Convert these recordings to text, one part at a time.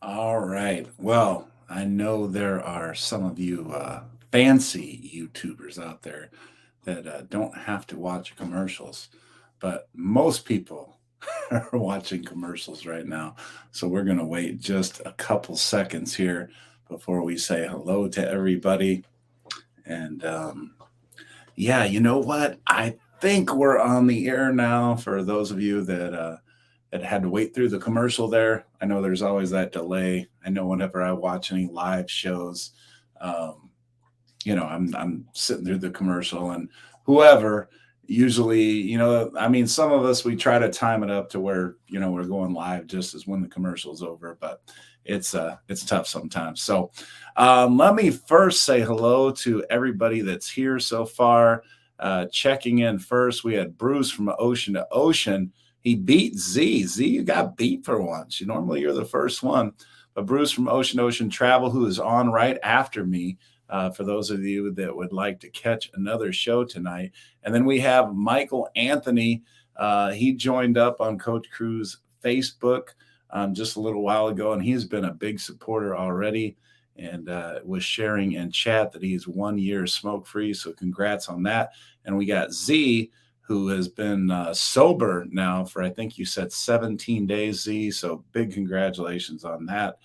All right. Well, I know there are some of you fancy YouTubers out there that don't have to watch commercials, but most people are watching commercials right now. So we're going to wait just a couple seconds here before we say hello to everybody. And yeah, you know what? I think we're on the air now for those of you that had to wait through the commercial there. I know there's always that delay. I know whenever I watch any live shows, um, I'm sitting through the commercial and whoever usually, I mean, some of us we try to time it up to where we're going live just as when the commercial's over, but it's tough sometimes. So let me first say hello to everybody that's here so far. Checking in first, we had Bruce from Ocean to Ocean. He beat Z. Z, you got beat for once. Normally you're the first one, but Bruce from Ocean to Ocean Travel, who is on right after me, for those of you that would like to catch another show tonight. And then we have Michael Anthony. He joined up on Coach Crew's Facebook just a little while ago, and he's been a big supporter already and was sharing in chat that he's 1 year smoke free. So congrats on that. And we got Z, who has been sober now for, I think you said 17 days, Z. So big congratulations on that,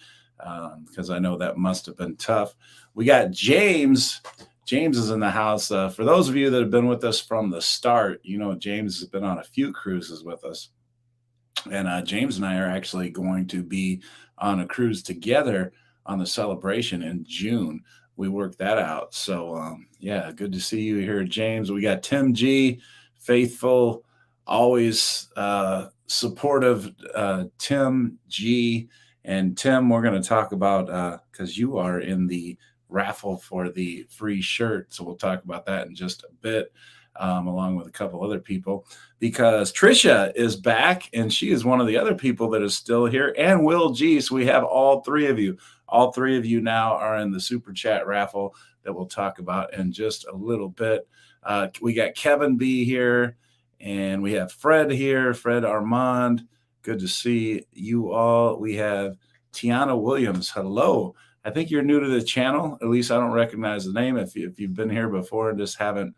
because I know that must have been tough. We got James. James is in the house. For those of you that have been with us from the start, James has been on a few cruises with us. And James and I are actually going to be on a cruise together on the celebration in June. We worked that out. So, yeah, good to see you here, James. We got Tim G, faithful, always supportive Tim G. And Tim, we're going to talk about, because you are in the raffle for the free shirt. So we'll talk about that in just a bit, along with a couple other people, because Trisha is back and she is one of the other people that is still here, and Will G. So we have all three of you. All three of you now are in the super chat raffle that we'll talk about in just a little bit. We got Kevin B here, and we have Fred here, Fred Armand. Good to see you all. We have Tiana Williams. Hello. I think you're new to the channel. At least I don't recognize the name. If you've been here before and just haven't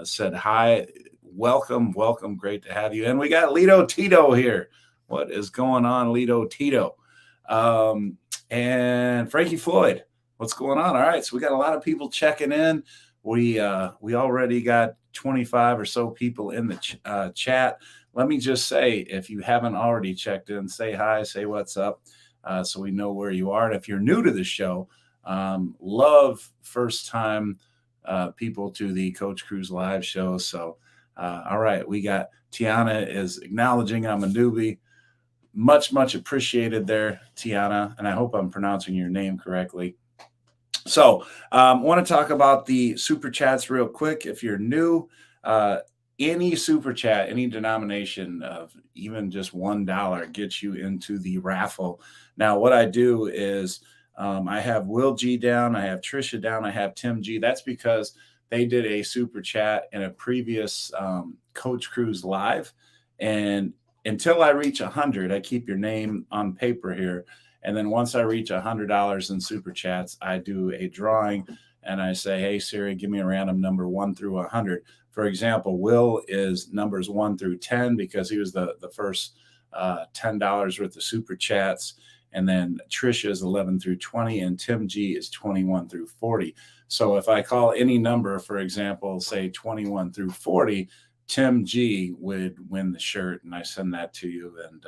said hi, welcome. Great to have you. And we got Lito Tito here. What is going on, Lito Tito? And Frankie Floyd. What's going on? All right, so we got a lot of people checking in. We already got 25 or so people in the chat. Let me just say, if you haven't already checked in, say hi, say what's up, so we know where you are. And if you're new to the show, love first time people to the Coach Cruz live show. So, all right, we got Tiana is acknowledging I'm a newbie. Much appreciated there, Tiana, and I hope I'm pronouncing your name correctly. So, want to talk about the super chats real quick. If you're new, any super chat, any denomination of even just $1 gets you into the raffle. Now, what I do is I have Will G down, I have Trisha down, I have Tim G. That's because they did a super chat in a previous Coach Cruz live, and until I reach 100, I keep your name on paper here. And then once I reach $100 in super chats, I do a drawing and I say, hey, Siri, give me a random number 1 through 100. For example, Will is numbers 1 through 10 because he was the first $10 worth of super chats. And then Trisha is 11 through 20 and Tim G is 21 through 40. So if I call any number, for example, say 21 through 40, Tim G would win the shirt, and I send that to you. And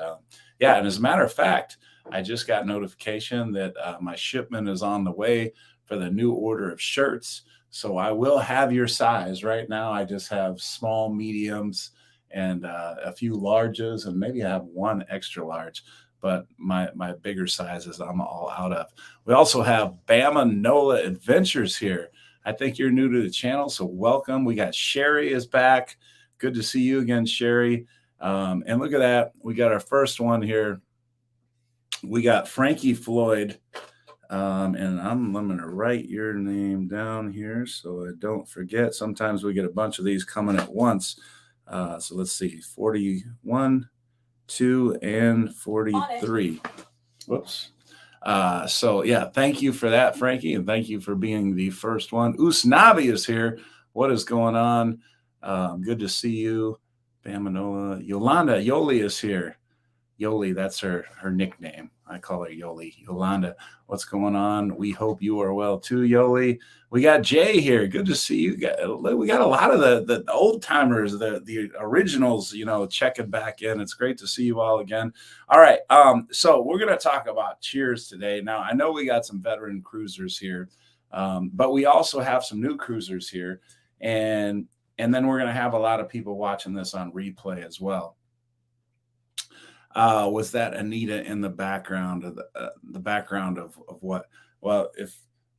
yeah, and as a matter of fact, I just got notification that my shipment is on the way for the new order of shirts. So I will have your size. Right now, I just have small, mediums, and a few larges, and maybe I have one extra large. But my bigger sizes I'm all out of. We also have Bama Nola Adventures here. I think you're new to the channel, so welcome. We got Sherry is back. Good to see you again, Sherry. And look at that. We got our first one here. We got Frankie Floyd. And I'm going to write your name down here so I don't forget. Sometimes we get a bunch of these coming at once. So let's see. 41, 2, and 43. Whoops. So yeah, thank you for that, Frankie, and thank you for being the first one. Usnavi is here. What is going on? Good to see you. Bamanola. Yolanda Yoli is here. Yoli, that's her nickname. I call her Yoli. Yolanda, what's going on? We hope you are well too, Yoli. We got Jay here. Good to see you. We got a lot of the old timers, the originals, checking back in. It's great to see you all again. All right. So we're gonna talk about Cheers today. Now I know we got some veteran cruisers here, but we also have some new cruisers here, and then we're gonna have a lot of people watching this on replay as well. Was that Anita in the background of the background of what? Well,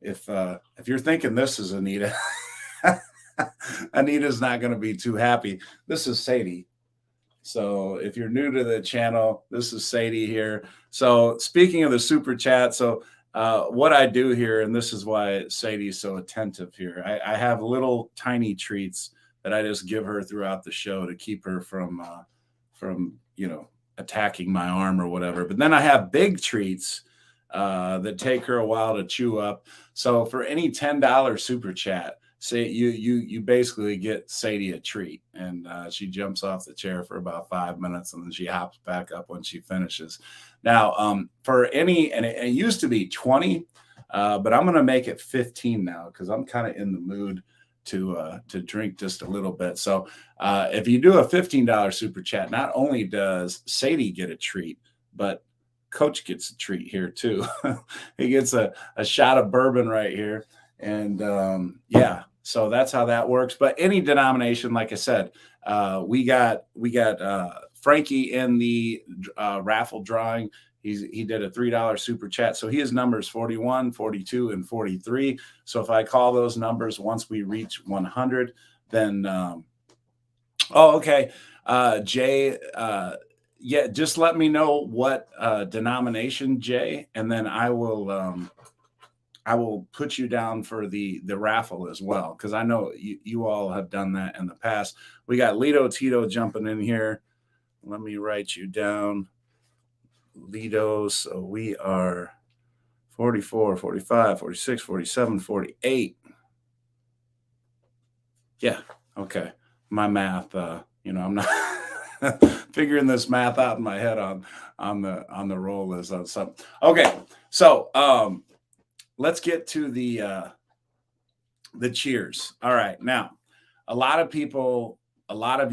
if you're thinking this is Anita, Anita's not going to be too happy. This is Sadie. So if you're new to the channel, this is Sadie here. So speaking of the super chat, so what I do here, and this is why Sadie's so attentive here, I have little tiny treats that I just give her throughout the show to keep her from attacking my arm or whatever. But then I have big treats that take her a while to chew up. So for any $10 super chat, say you basically get Sadie a treat, and she jumps off the chair for about 5 minutes, and then she hops back up when she finishes. Now, for any, and it used to be 20, but I'm going to make it 15 now because I'm kind of in the mood to drink just a little bit. So if you do a $15 super chat, not only does Sadie get a treat, but Coach gets a treat here too. He gets a shot of bourbon right here. And yeah, so that's how that works. But any denomination, like I said, we got Frankie in the raffle drawing. He did a $3 super chat. So his numbers 41, 42, and 43. So if I call those numbers once we reach 100, then okay. Jay, yeah, just let me know what denomination, Jay, and then I will put you down for the raffle as well, because I know you all have done that in the past. We got Lido Tito jumping in here. Let me write you down. Lido, so we are 44, 45, 46, 47, 48. Yeah, okay. My math, I'm not figuring this math out in my head on the roll is something. Okay, so let's get to the Cheers. All right, now a lot of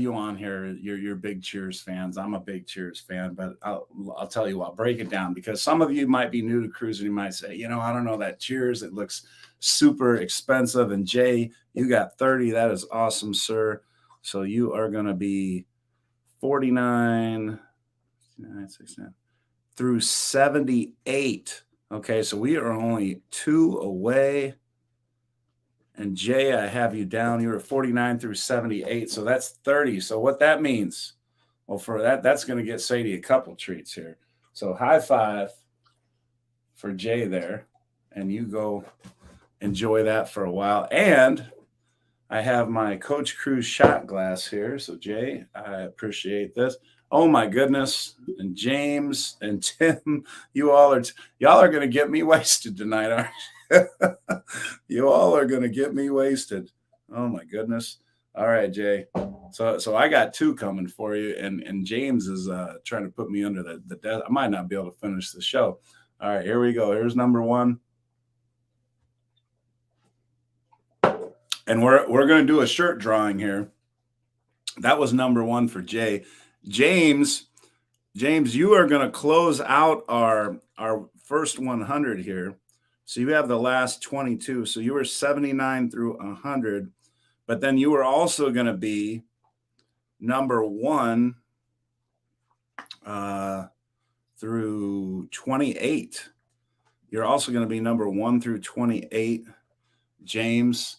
you on here, you're big Cheers fans. I'm a big Cheers fan, but I'll tell you what, break it down, because some of you might be new to cruising. You might say, I don't know that Cheers. It looks super expensive. And Jay, you got 30. That is awesome, sir. So you are going to be 49, 69 through 78. Okay, so we are only 2 away. And Jay, I have you down. You were 49 through 78. So that's 30. So what that means, well, for that's going to get Sadie a couple treats here. So high five for Jay there. And you go enjoy that for a while. And I have my Coach Cruise shot glass here. So Jay, I appreciate this. Oh my goodness. And James and Tim, y'all are going to get me wasted tonight, aren't you? You all are going to get me wasted. Oh my goodness. All right, Jay. So I got 2 coming for you, and James is trying to put me under the death. I might not be able to finish the show. All right, here we go. Here's number 1. And we're going to do a shirt drawing here. That was number 1 for Jay. James, you are going to close out our first 100 here. So you have the last 22. So you were 79 through 100, but then you were also going to be number 1 through 28. You're also going to be number 1 through 28. James,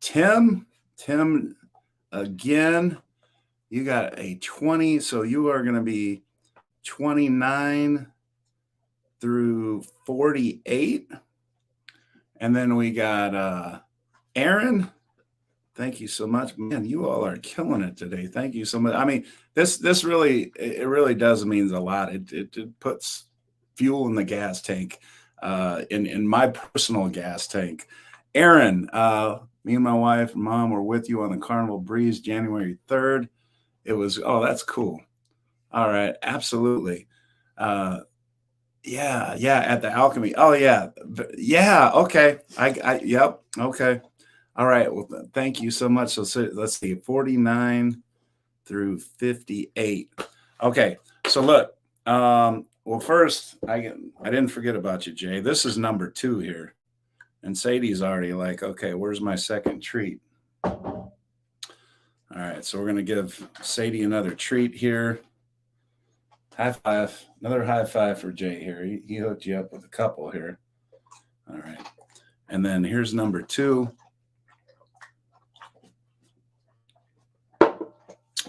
Tim, again, you got a 20. So you are going to be 29 through 48. And then we got Aaron. Thank you so much. Man, you all are killing it today. Thank you so much. I mean, this really, it really does means a lot. It puts fuel in the gas tank, in my personal gas tank. Aaron, me and my wife and mom were with you on the Carnival Breeze January 3rd. It was, oh, that's cool. All right, absolutely. Uh, yeah, yeah, at the Alchemy. Oh yeah, yeah. Okay, yep. Okay, all right. Well, thank you so much. So let's see, 49 through 58. Okay, so look. Well, first, I didn't forget about you, Jay. This is number 2 here, and Sadie's already like, okay, where's my second treat? All right, so we're gonna give Sadie another treat here. High five. Another high five for Jay here. He hooked you up with a couple here. All right. And then here's number 2.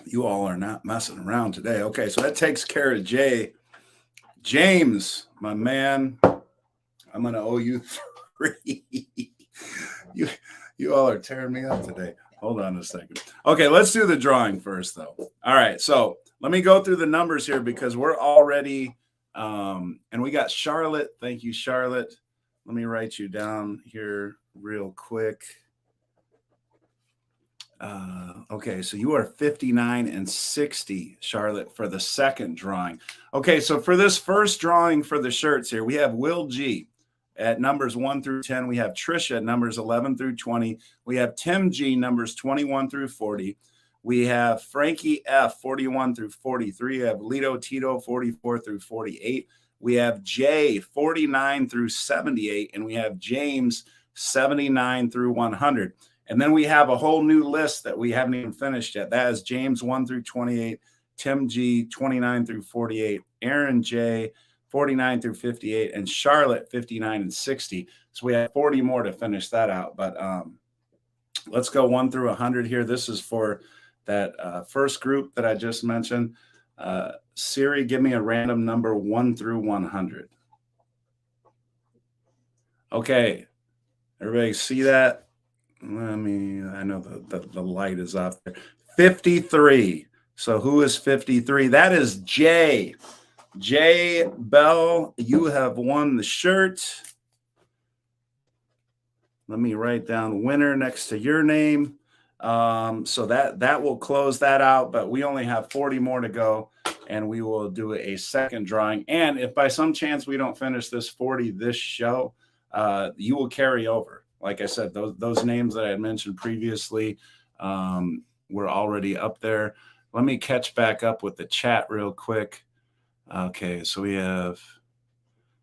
You all are not messing around today. Okay, so that takes care of Jay. James, my man, I'm going to owe you 3. You all are tearing me up today. Hold on a second. Okay, let's do the drawing first, though. All right, so let me go through the numbers here because we're already, and we got Charlotte. Thank you, Charlotte. Let me write you down here real quick. Okay, so you are 59 and 60, Charlotte, for the second drawing. Okay, so for this first drawing for the shirts here, we have Will G at numbers 1 through 10. We have Trisha at numbers 11 through 20. We have Tim G, numbers 21 through 40. We have Frankie F, 41 through 43. We have Lito Tito, 44 through 48. We have Jay, 49 through 78. And we have James, 79 through 100. And then we have a whole new list that we haven't even finished yet. That is James 1 through 28, Tim G 29 through 48, Aaron J 49 through 58, and Charlotte 59 and 60. So we have 40 more to finish that out. But let's go 1 through 100 here. This is for that first group that I just mentioned. Siri, give me a random number 1 through 100. Okay, everybody see that? I know the light is off there. 53. So who is 53? That is Jay. Jay Bell, you have won the shirt. Let me write down winner next to your name. So that will close that out, but we only have 40 more to go, and we will do a second drawing. And if by some chance we don't finish this 40 this show, you will carry over. Like I said, those names that I had mentioned previously were already up there. Let me catch back up with the chat real quick. Okay, so we have,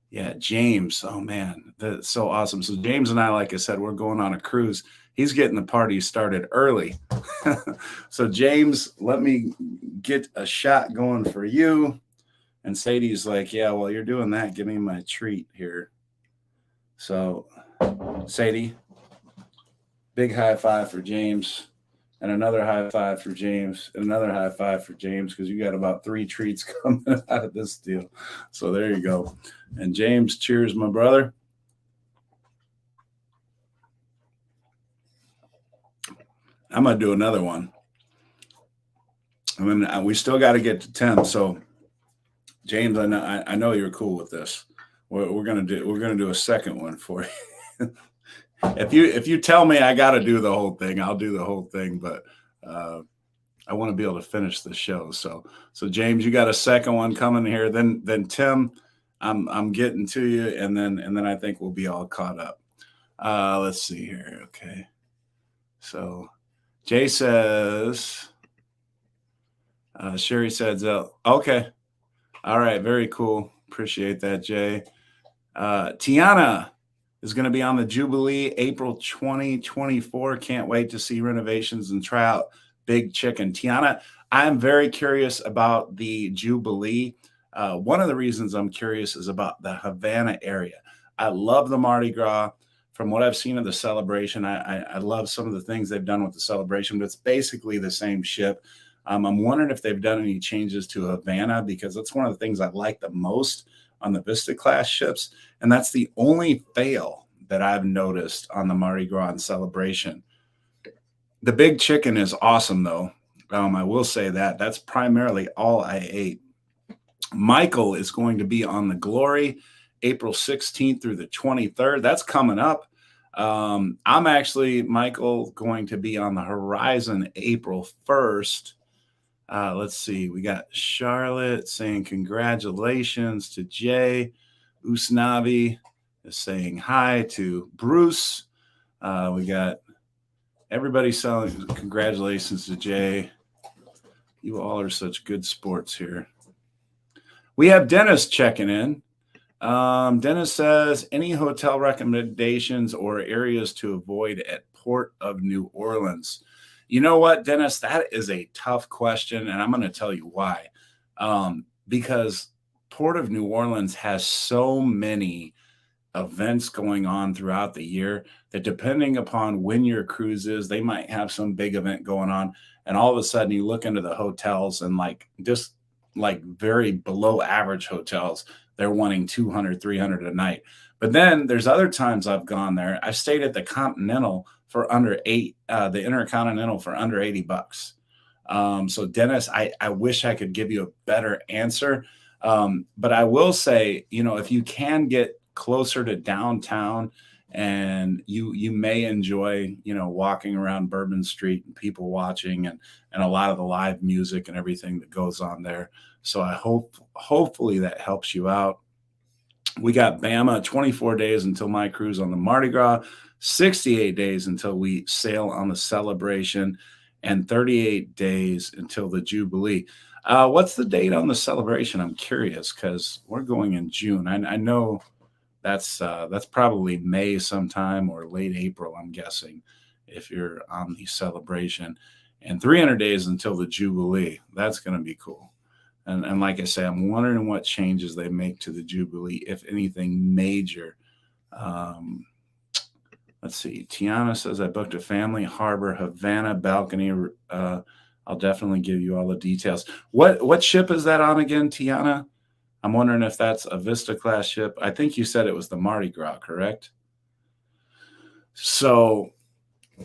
yeah, James. Oh, man, that's so awesome. So James and I, like I said, we're going on a cruise. He's getting the party started early. So, James, let me get a shot going for you. And Sadie's like, yeah, well, you're doing that. Give me my treat here. So, Sadie, big high five for James, and another high five for James, and another high five for James, because you got about 3 treats coming out of this deal. So there you go. And James, cheers, my brother. I'm going to do another one. I mean, we still got to get to 10. So, James, I know you're cool with this. We're gonna do a second one for you. If you tell me I got to do the whole thing, I'll do the whole thing. But I want to be able to finish the show. So James, you got a second one coming here. Then Tim, I'm getting to you, and then I think we'll be all caught up. Let's see here. Okay. So Jay says, Sherry says, okay. All right. Very cool. Appreciate that, Jay. Tiana is going to be on the Jubilee April 2024. Can't wait to see renovations and try out Big Chicken. Tiana, I'm very curious about the Jubilee. One of the reasons I'm curious is about the Havana area. I love the Mardi Gras. From what I've seen of the celebration, I love some of the things they've done with the celebration, but it's basically the same ship. I'm wondering if they've done any changes to Havana, because that's one of the things I like the most on the Vista class ships. And that's the only fail that I've noticed on the Mardi Gras and celebration. The Big Chicken is awesome, though. I will say that. That's primarily all I ate. Michael is going to be on the Glory April 16th through the 23rd. That's coming up. I'm actually, Michael, going to be on the Horizon April 1st. Let's see. We got Charlotte saying congratulations to Jay. Usnavi is saying hi to Bruce. We got everybody saying congratulations to Jay. You all are such good sports here. We have Dennis checking in. Dennis says, any hotel recommendations or areas to avoid at Port of New Orleans? You know what, Dennis? That is a tough question, and I'm going to tell you why. Because Port of New Orleans has so many events going on throughout the year that depending upon when your cruise is, they might have some big event going on. And all of a sudden you look into the hotels and like just like very below average hotels, they're wanting 200, 300 a night. But then there's other times I've gone there. I've stayed at the Continental for under the Intercontinental for under $80. So Dennis, I wish I could give you a better answer. But I will say, if you can get closer to downtown and you may enjoy, walking around Bourbon Street and people watching and a lot of the live music and everything that goes on there. So I hopefully that helps you out. We got Bama 24 days until my cruise on the Mardi Gras, 68 days until we sail on the Celebration, and 38 days until the Jubilee. What's the date on the Celebration? I'm curious because we're going in June. I know that's probably May sometime or late April, I'm guessing, if you're on the Celebration. And 300 days until the Jubilee. That's going to be cool. And like I say, I'm wondering what changes they make to the Jubilee, if anything major. Let's see. Tiana says, I booked a family harbor, Havana balcony. I'll definitely give you all the details. What ship is that on again, Tiana? I'm wondering if that's a Vista class ship. I think you said it was the Mardi Gras, correct? So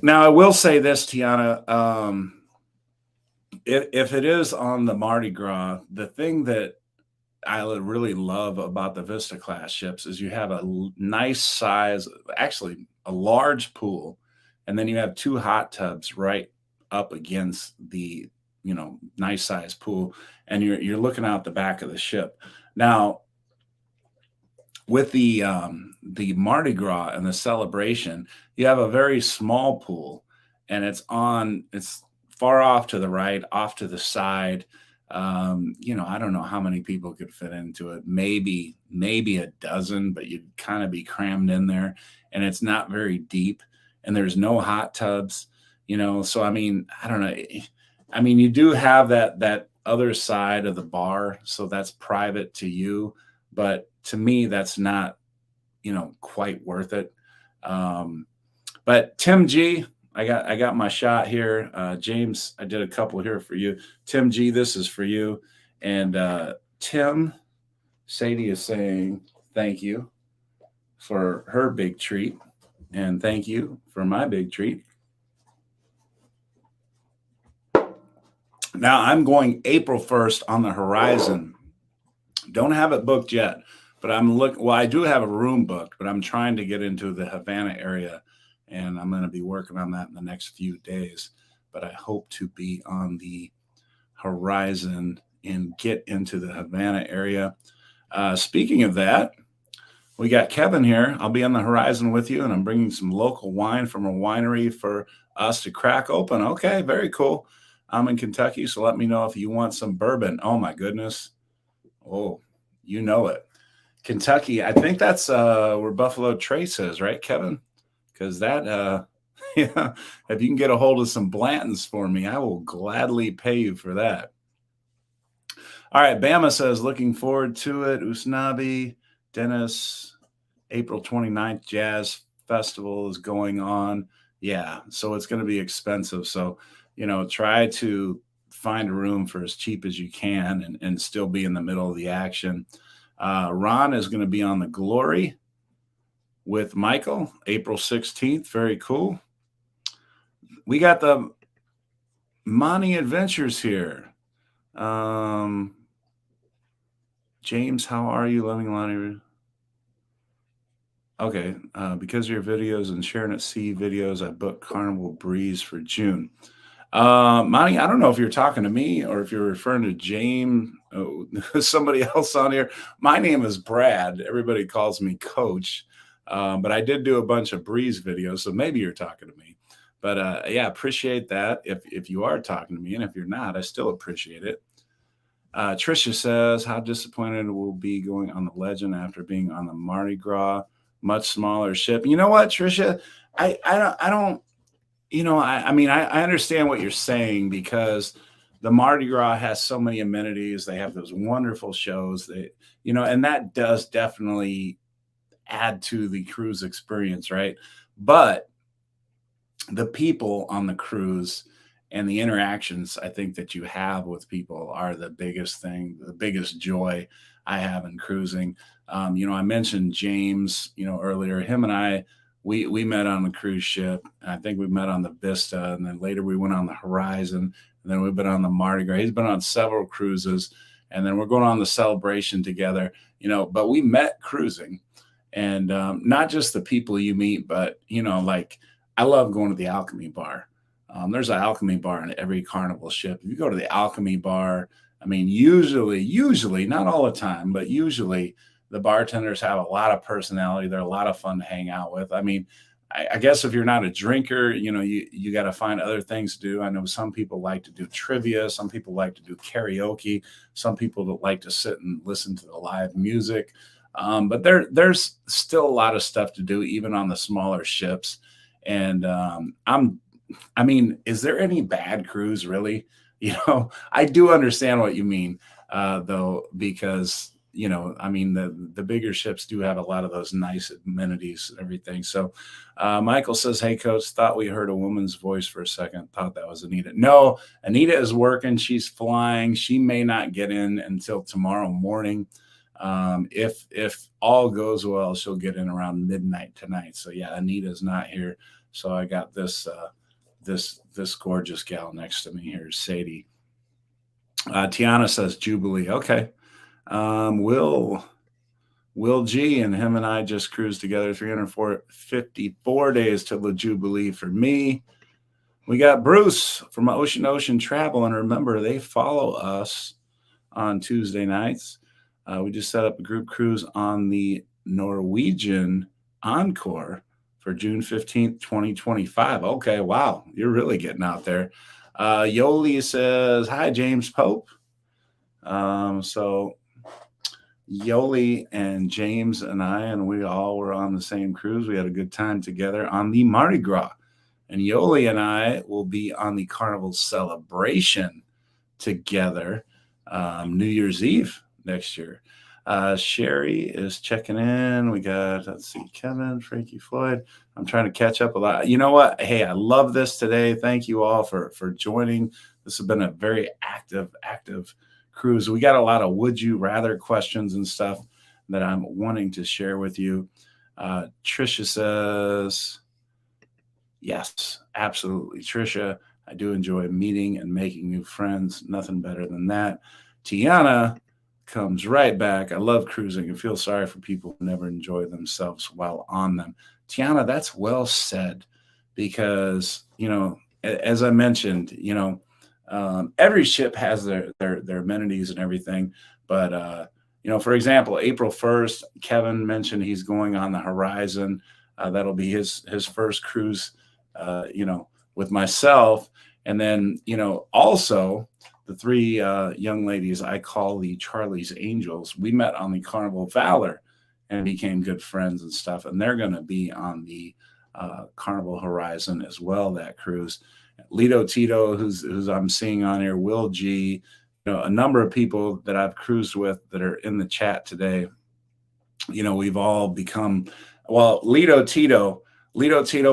now I will say this, Tiana. If it is on the Mardi Gras, the thing that I really love about the Vista class ships is you have a nice size, actually a large pool, and then you have two hot tubs right up against the nice size pool, and you're looking out the back of the ship. Now, with the Mardi Gras and the Celebration, you have a very small pool, and it's far off to the right, off to the side. I don't know how many people could fit into it. Maybe a dozen, but you'd kind of be crammed in there, and it's not very deep, and there's no hot tubs. So I mean, I don't know. I mean, you do have that other side of the bar, so that's private to you, but to me, that's not quite worth it. But Tim G, I got my shot here. James, I did a couple here for you. Tim G, this is for you. And Tim, Sadie is saying thank you for her big treat, and thank you for my big treat. Now I'm going April 1st on the Horizon. Don't have it booked yet, but I do have a room booked, but I'm trying to get into the Havana area, and I'm going to be working on that in the next few days. But I hope to be on the Horizon and get into the Havana area. Speaking of that, we got Kevin here. I'll be on the Horizon with you, and I'm bringing some local wine from a winery for us to crack open. Okay, very cool. I'm in Kentucky, so let me know if you want some bourbon. Oh, my goodness. Oh, you know it. Kentucky, I think that's where Buffalo Trace is, right, Kevin? Because that, yeah, if you can get a hold of some Blantons for me, I will gladly pay you for that. All right, Bama says, looking forward to it. Usnavi, Dennis, April 29th, Jazz Festival is going on. Yeah, so it's going to be expensive. So, try to find a room for as cheap as you can and still be in the middle of the action. Ron is going to be on the Glory with Michael, April 16th. Very cool. We got the Monty Adventures here. James, how are you? Loving Lonnie. Okay, because of your videos and sharing at sea videos, I booked Carnival Breeze for June. Monty, I don't know if you're talking to me or if you're referring to James, somebody else on here. My name is Brad. Everybody calls me Coach, but I did do a bunch of Breeze videos, so maybe you're talking to me. But yeah, appreciate that. If you are talking to me, and if you're not, I still appreciate it. Trisha says, "How disappointed will be going on the Legend after being on the Mardi Gras, much smaller ship." You know what, Trisha? I don't. I mean, I understand what you're saying because the Mardi Gras has so many amenities. They have those wonderful shows. And that does definitely add to the cruise experience, right? But the people on the cruise and the interactions I think that you have with people are the biggest thing, the biggest joy I have in cruising. I mentioned James, earlier. Him and I, we met on the cruise ship. I think we met on the Vista, and then later we went on the Horizon, and then we've been on the Mardi Gras. He's been on several cruises, and then we're going on the Celebration together. But we met cruising, and not just the people you meet, but like I love going to the Alchemy Bar. There's an Alchemy Bar on every Carnival ship. If you go to the Alchemy Bar, I mean, usually, not all the time, but usually the bartenders have a lot of personality. They're a lot of fun to hang out with. I mean, I guess if you're not a drinker, you got to find other things to do. I know some people like to do trivia. Some people like to do karaoke. Some people that like to sit and listen to the live music. But there's still a lot of stuff to do, even on the smaller ships. And I mean, is there any bad cruise really? I do understand what you mean, though, because I mean, the bigger ships do have a lot of those nice amenities and everything. So, Michael says, "Hey, coach, thought we heard a woman's voice for a second. Thought that was Anita. No, Anita is working. She's flying. She may not get in until tomorrow morning. If all goes well, she'll get in around midnight tonight. So yeah, Anita's not here. So I got this gorgeous gal next to me here, Sadie. Tiana says Jubilee. Okay. Will G and him and I just cruised together 354 days to the Jubilee for me. We got Bruce from Ocean Travel, and remember, they follow us on Tuesday nights. We just set up a group cruise on the Norwegian Encore for June 15th, 2025. Okay, wow, you're really getting out there. Yoli says, "Hi, James Pope." So Yoli and James and I, and we all were on the same cruise. We had a good time together on the Mardi Gras. And Yoli and I will be on the Carnival Celebration together New Year's Eve next year. Sherry is checking in. We got, let's see, Kevin, Frankie Floyd. I'm trying to catch up a lot. You know what? Hey, I love this today. Thank you all for joining. This has been a very active cruise. We got a lot of would you rather questions and stuff that I'm wanting to share with you. Trisha says, yes, absolutely. Trisha, I do enjoy meeting and making new friends. Nothing better than that. Tiana comes right back. I love cruising and feel sorry for people who never enjoy themselves while on them. Tiana, that's well said, because, as I mentioned, every ship has their amenities and everything. But, for example, April 1st, Kevin mentioned he's going on the Horizon. That'll be his first cruise, with myself. And then, also the three young ladies I call the Charlie's Angels. We met on the Carnival Valor and became good friends and stuff. And they're going to be on the Carnival Horizon as well, that cruise. Lito Tito, who's I'm seeing on here, Will G, a number of people that I've cruised with that are in the chat today. We've all become, well, Lito Tito,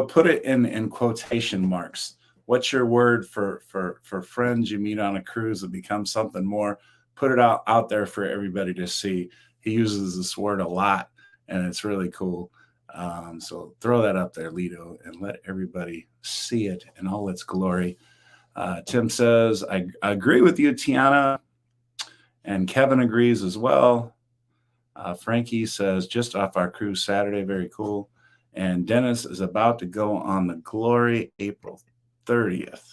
put it in quotation marks. What's your word for friends you meet on a cruise that become something more? Put it out there for everybody to see. He uses this word a lot, and it's really cool. So throw that up there, Lito, and let everybody see it in all its glory. Tim says, I agree with you, Tiana. And Kevin agrees as well. Frankie says, just off our cruise Saturday. Very cool. And Dennis is about to go on the Glory April 30th.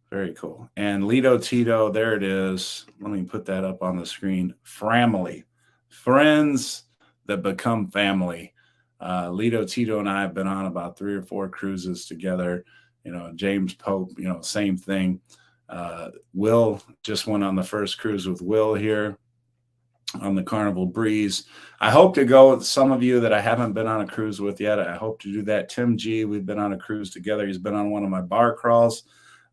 Very cool. And Lido Tito, there it is. Let me put that up on the screen. Family. Friends that become family. Lido Tito and I have been on about 3 or 4 cruises together. James Pope, same thing. Will just went on the first cruise with Will here on the Carnival Breeze. I hope to go with some of you that I haven't been on a cruise with yet. I hope to do that. Tim G, we've been on a cruise together. He's been on one of my bar crawls.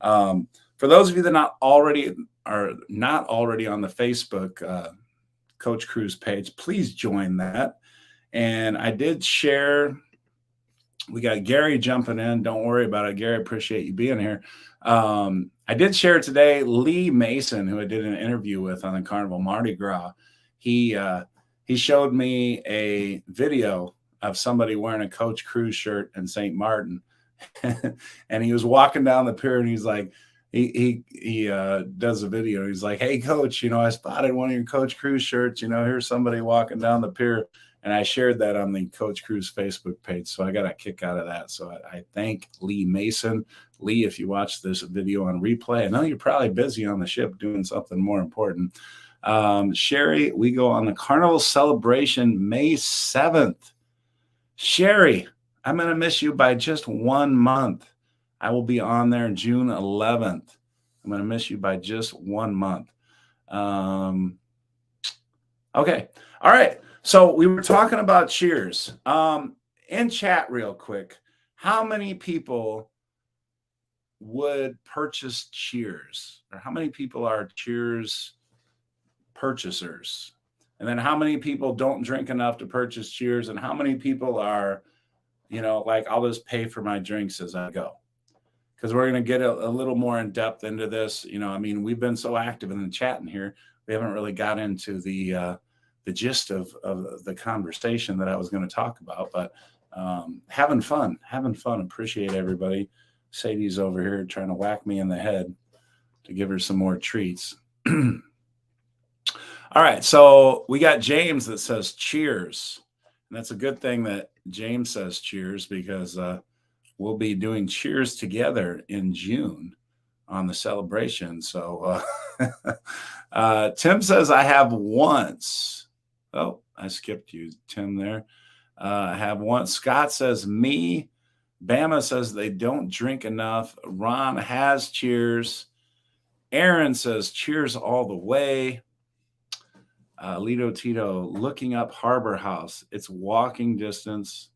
For those of you that are not already on the Facebook Coach Cruise page, please join that. And I did share. We got Gary jumping in. Don't worry about it, Gary. Appreciate you being here. I did share today Lee Mason, who I did an interview with on the Carnival Mardi Gras. He showed me a video of somebody wearing a Coach Cruise shirt in St. Martin, and he was walking down the pier, and he's like, he does a video. He's like, "Hey, Coach, I spotted one of your Coach Cruise shirts. Here's somebody walking down the pier." And I shared that on the Coach Cruise Facebook page. So I got a kick out of that. So I thank Lee Mason. Lee, if you watch this video on replay, I know you're probably busy on the ship doing something more important. Sherry, we go on the Carnival Celebration May 7th. Sherry, I'm going to miss you by just 1 month. I will be on there June 11th. I'm going to miss you by just 1 month. Okay. All right. So we were talking about Cheers. In chat real quick, how many people would purchase Cheers? Or how many people are Cheers purchasers? And then how many people don't drink enough to purchase Cheers? And how many people are, like, I'll just pay for my drinks as I go? Because we're going to get a little more in depth into this. We've been so active in the chat in here. We haven't really got into the gist of the conversation that I was going to talk about, but having fun. Appreciate everybody. Sadie's over here trying to whack me in the head to give her some more treats. All right. So we got James that says cheers. And that's a good thing that James says cheers, because we'll be doing cheers together in June on the celebration. So Tim says, I have once. Oh, I skipped you, Tim, there. I have one. Scott says, me. Bama says they don't drink enough. Ron has cheers. Aaron says, cheers all the way. Lido Tito, looking up Harbor House. It's walking distance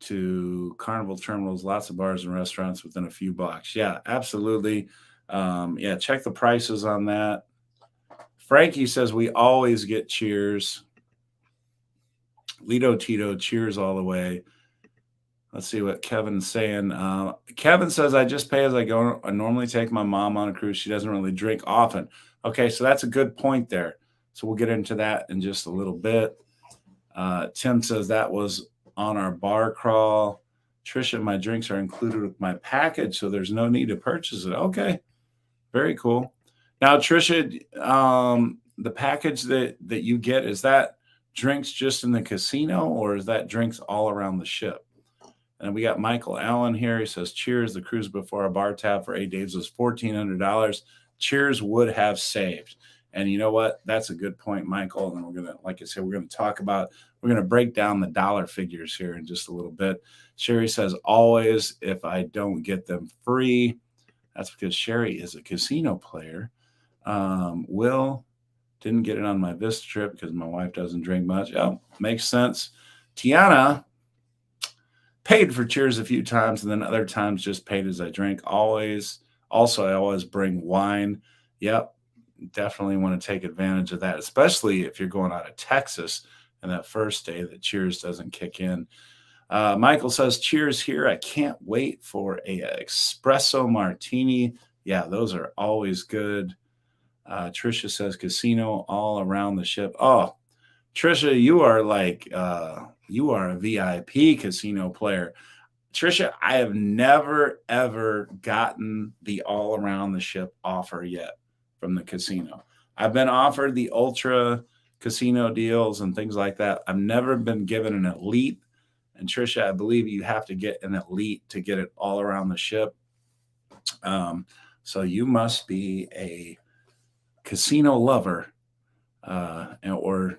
to Carnival terminals, lots of bars and restaurants within a few blocks. Yeah, absolutely. Check the prices on that. Frankie says we always get cheers. Lido Tito, cheers all the way. Let's see what Kevin's saying. Kevin says, I just pay as I go. I normally take my mom on a cruise. She doesn't really drink often. Okay, so that's a good point there. So we'll get into that in just a little bit. Tim says that was on our bar crawl. Trisha, my drinks are included with my package, so there's no need to purchase it. Okay, very cool. Now, Trisha, the package that you get, is that drinks just in the casino, or is that drinks all around the ship? And we got Michael Allen here. He says, cheers, the cruise before our bar tab for 8 days was $1,400. Cheers would have saved. And you know what? That's a good point, Michael. And we're going to, like I said, we're going to break down the dollar figures here in just a little bit. Sherry says, always, if I don't get them free. That's because Sherry is a casino player. Will, didn't get it on my Vista trip because my wife doesn't drink much. Oh, makes sense. Tiana paid for Cheers a few times, and then other times just paid as I drink. Always. Also, I always bring wine. Yep. Definitely want to take advantage of that, especially if you're going out of Texas and that first day that Cheers doesn't kick in. Michael says, cheers here. I can't wait for a espresso martini. Yeah, those are always good. Trisha says, casino all around the ship. Oh, Trisha, you are like, you are a VIP casino player. Trisha, I have never, ever gotten the all around the ship offer yet from the casino. I've been offered the ultra casino deals and things like that. I've never been given an elite. And Trisha, I believe you have to get an elite to get it all around the ship. Um, so you must be a casino lover, or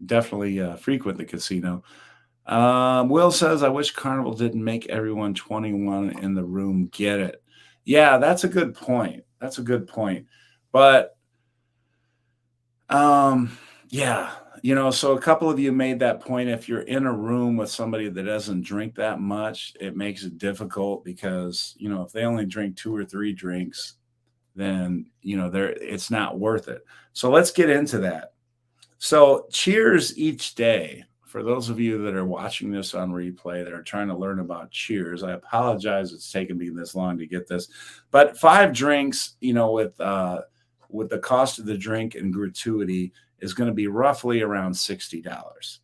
definitely frequent the casino. Will says, "I wish Carnival didn't make everyone 21 in the room get it." Yeah, that's a good point. That's a good point. But um, yeah, so a couple of you made that point. If you're in a room with somebody that doesn't drink that much, it makes it difficult because, if they only drink two or three drinks, then, it's not worth it. So let's get into that. So, cheers each day. For those of you that are watching this on replay that are trying to learn about cheers, I apologize it's taken me this long to get this. But five drinks, with the cost of the drink and gratuity is going to be roughly around $60.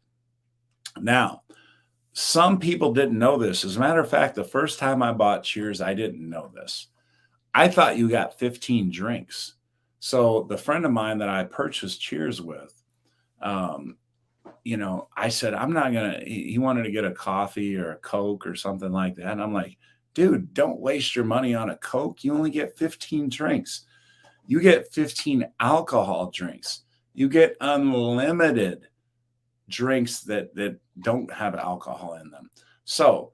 Now, some people didn't know this. As a matter of fact, the first time I bought Cheers, I didn't know this. I thought you got 15 drinks. So the friend of mine that I purchased Cheers with, um, I said, I'm not gonna. He wanted to get a coffee or a Coke or something like that. And I'm like, dude, don't waste your money on a Coke. You only get 15 drinks. You get 15 alcohol drinks. You get unlimited drinks that don't have alcohol in them. So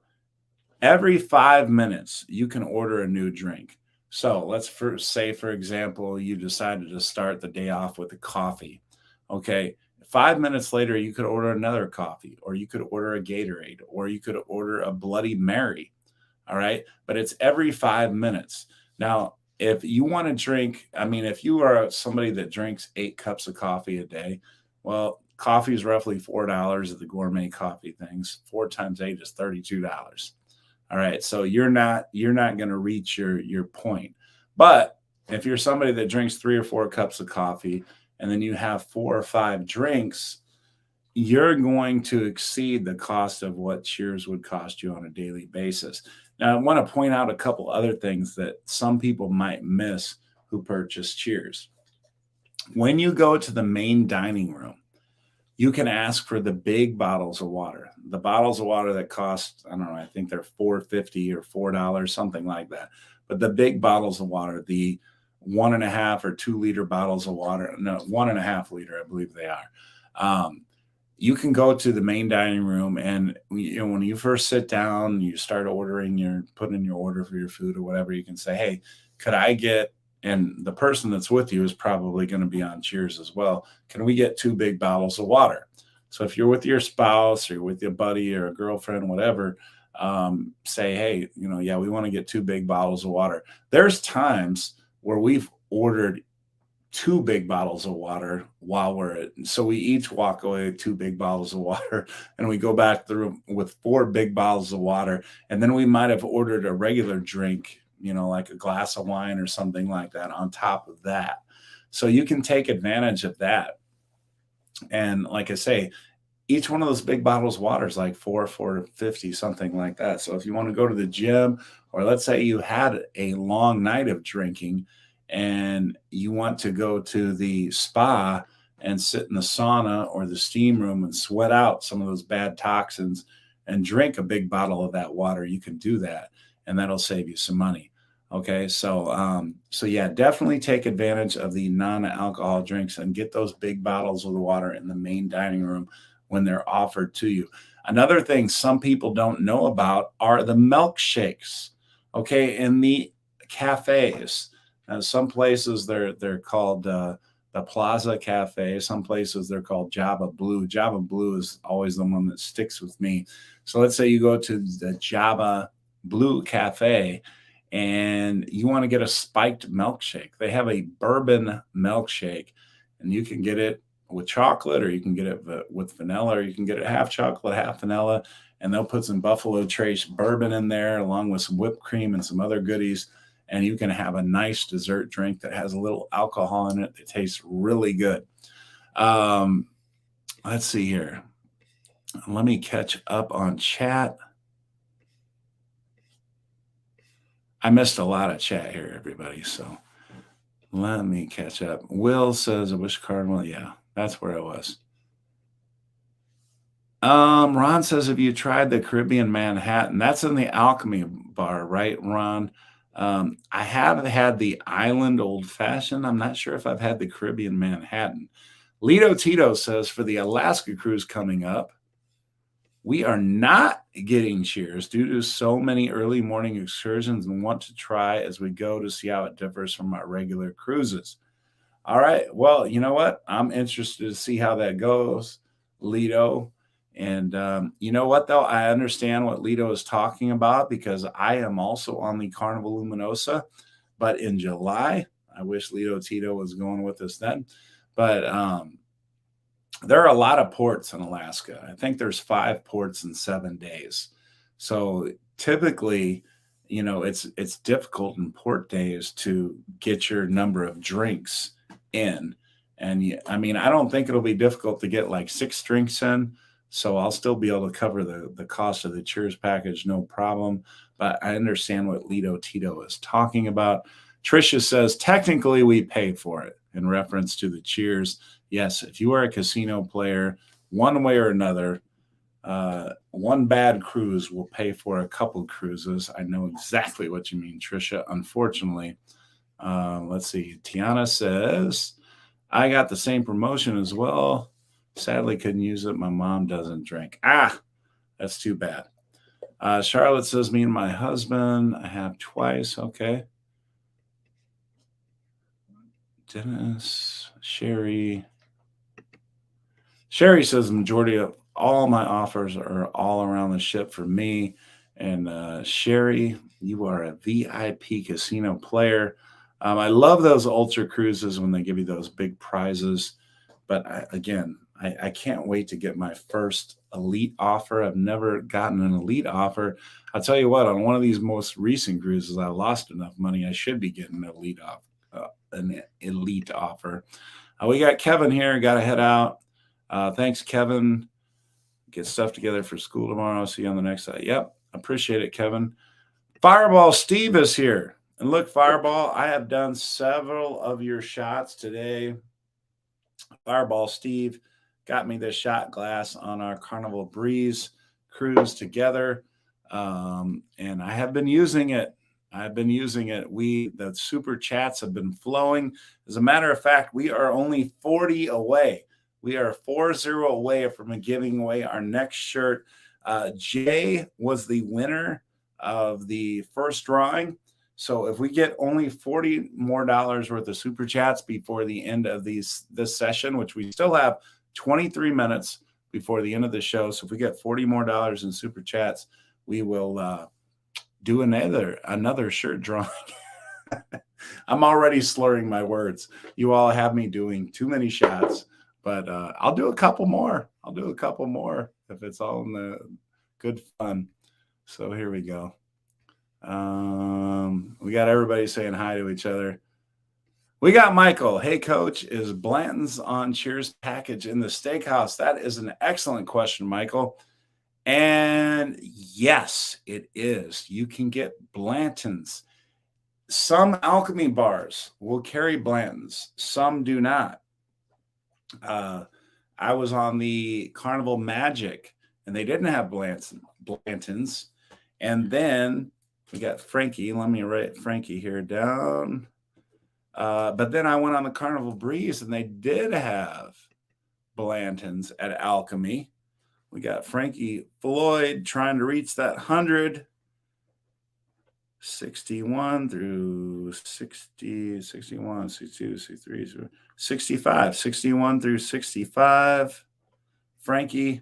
every 5 minutes, you can order a new drink. So let's say, for example, you decided to start the day off with a coffee. Okay. 5 minutes later, you could order another coffee, or you could order a Gatorade, or you could order a Bloody Mary. All right. But it's every 5 minutes. Now, if you want to drink, I mean, if you are somebody that drinks 8 cups of coffee a day, well, coffee is roughly $4 at the gourmet coffee things. 4 times 8 is $32. All right. So you're not going to reach your point. But if you're somebody that drinks 3 or 4 cups of coffee and then you have 4 or 5 drinks, you're going to exceed the cost of what Cheers would cost you on a daily basis. Now, I want to point out a couple other things that some people might miss who purchase Cheers. When you go to the main dining room, you can ask for the big bottles of water. The bottles of water that cost, I don't know, I think they're $4.50 or $4, something like that. But the big bottles of water, the 1.5 or 2 liter bottles of water, no, 1.5 liter, I believe they are. You can go to the main dining room, and when you first sit down, you start putting in your order for your food or whatever. You can say, "Hey, could I get?" And the person that's with you is probably going to be on Cheers as well. "Can we get 2 big bottles of water?" So if you're with your spouse or with your buddy or a girlfriend, whatever, say, "Hey, yeah, we want to get 2 big bottles of water." There's times where we've ordered 2 big bottles of water so we each walk away with 2 big bottles of water, and we go back through with 4 big bottles of water, and then we might have ordered a regular drink, like a glass of wine or something like that on top of that. So you can take advantage of that. And like I say, each one of those big bottles of water is like 450, something like that. So if you want to go to the gym, or let's say you had a long night of drinking and you want to go to the spa and sit in the sauna or the steam room and sweat out some of those bad toxins and drink a big bottle of that water, you can do that, and that'll save you some money. Okay, so yeah, definitely take advantage of the non-alcohol drinks and get those big bottles of the water in the main dining room when they're offered to you. Another thing some people don't know about are the milkshakes. Okay, in the cafes. Some places they're called the Plaza Cafe. Some places they're called Java Blue. Java Blue is always the one that sticks with me. So let's say you go to the Java Blue Cafe and you want to get a spiked milkshake. They have a bourbon milkshake, and you can get it with chocolate, or you can get it with vanilla, or you can get it half chocolate, half vanilla. And they'll put some Buffalo Trace bourbon in there, along with some whipped cream and some other goodies. And you can have a nice dessert drink that has a little alcohol in it. It tastes really good. Um, let's see here. Let me catch up on chat. I missed a lot of chat here, everybody. So let me catch up. Will says, "I wish Carnival." Yeah, That's where I was. Ron says, "Have you tried the Caribbean Manhattan?" That's in the Alchemy Bar, right, Ron? I have had the Island Old Fashioned. I'm not sure if I've had the Caribbean Manhattan. Lito Tito says, "For the Alaska cruise coming up, we are not getting Cheers due to so many early morning excursions and want to try as we go to see how it differs from our regular cruises." All right. Well, you know what? I'm interested to see how that goes, Lido. And you know what, though? I understand what Lido is talking about because I am also on the Carnival Luminosa, but in July. I wish Lido Tito was going with us then. But there are a lot of ports in Alaska. I think there's 5 ports in 7 days. So typically, it's difficult in port days to get your number of drinks in. And I mean, I don't think it'll be difficult to get like 6 drinks in. So I'll still be able to cover the cost of the Cheers package, no problem. But I understand what Lido Tito is talking about. Trisha says technically we pay for it in reference to the Cheers. Yes, if you are a casino player, one way or another, one bad cruise will pay for a couple cruises. I know exactly what you mean, Trisha. Unfortunately, let's see. Tiana says, "I got the same promotion as well. Sadly, couldn't use it. My mom doesn't drink." Ah, that's too bad. Charlotte says, "Me and my husband, I have twice." Okay. Dennis, Sherry. Sherry says the majority of all my offers are all around the ship for me. And Sherry, you are a VIP casino player. I love those ultra cruises when they give you those big prizes. But I can't wait to get my first elite offer. I've never gotten an elite offer. I'll tell you what, on one of these most recent cruises, I lost enough money. I should be getting an elite offer. We got Kevin here. Got to head out. Thanks, Kevin. Get stuff together for school tomorrow. See you on the next side. Yep. Appreciate it, Kevin. Fireball Steve is here. And look, Fireball, I have done several of your shots today. Fireball Steve got me this shot glass on our Carnival Breeze cruise together. And I have been using it. The super chats have been flowing. As a matter of fact, we are only 40 away. We are 40 away from giving away our next shirt. Jay was the winner of the first drawing. So if we get only $40 more worth of super chats before the end of this session, which we still have 23 minutes before the end of the show. So if we get $40 more in super chats, we will do another shirt drawing. I'm already slurring my words. You all have me doing too many shots, but I'll do a couple more. If it's all in the good fun. So here we go. We got everybody saying hi to each other. We got Michael. "Hey, Coach, is Blanton's on Cheers package in the steakhouse?" That is an excellent question, Michael. And yes, it is. You can get Blanton's. Some Alchemy bars will carry Blanton's. Some do not. I was on the Carnival Magic, and they didn't have Blanton's. And then we got Frankie. Let me write Frankie here down. But then I went on the Carnival Breeze, and they did have Blanton's at Alchemy. We got Frankie Floyd trying to reach that 100. 61 through 60, 61, 62, 63, 65. 61 through 65. Frankie,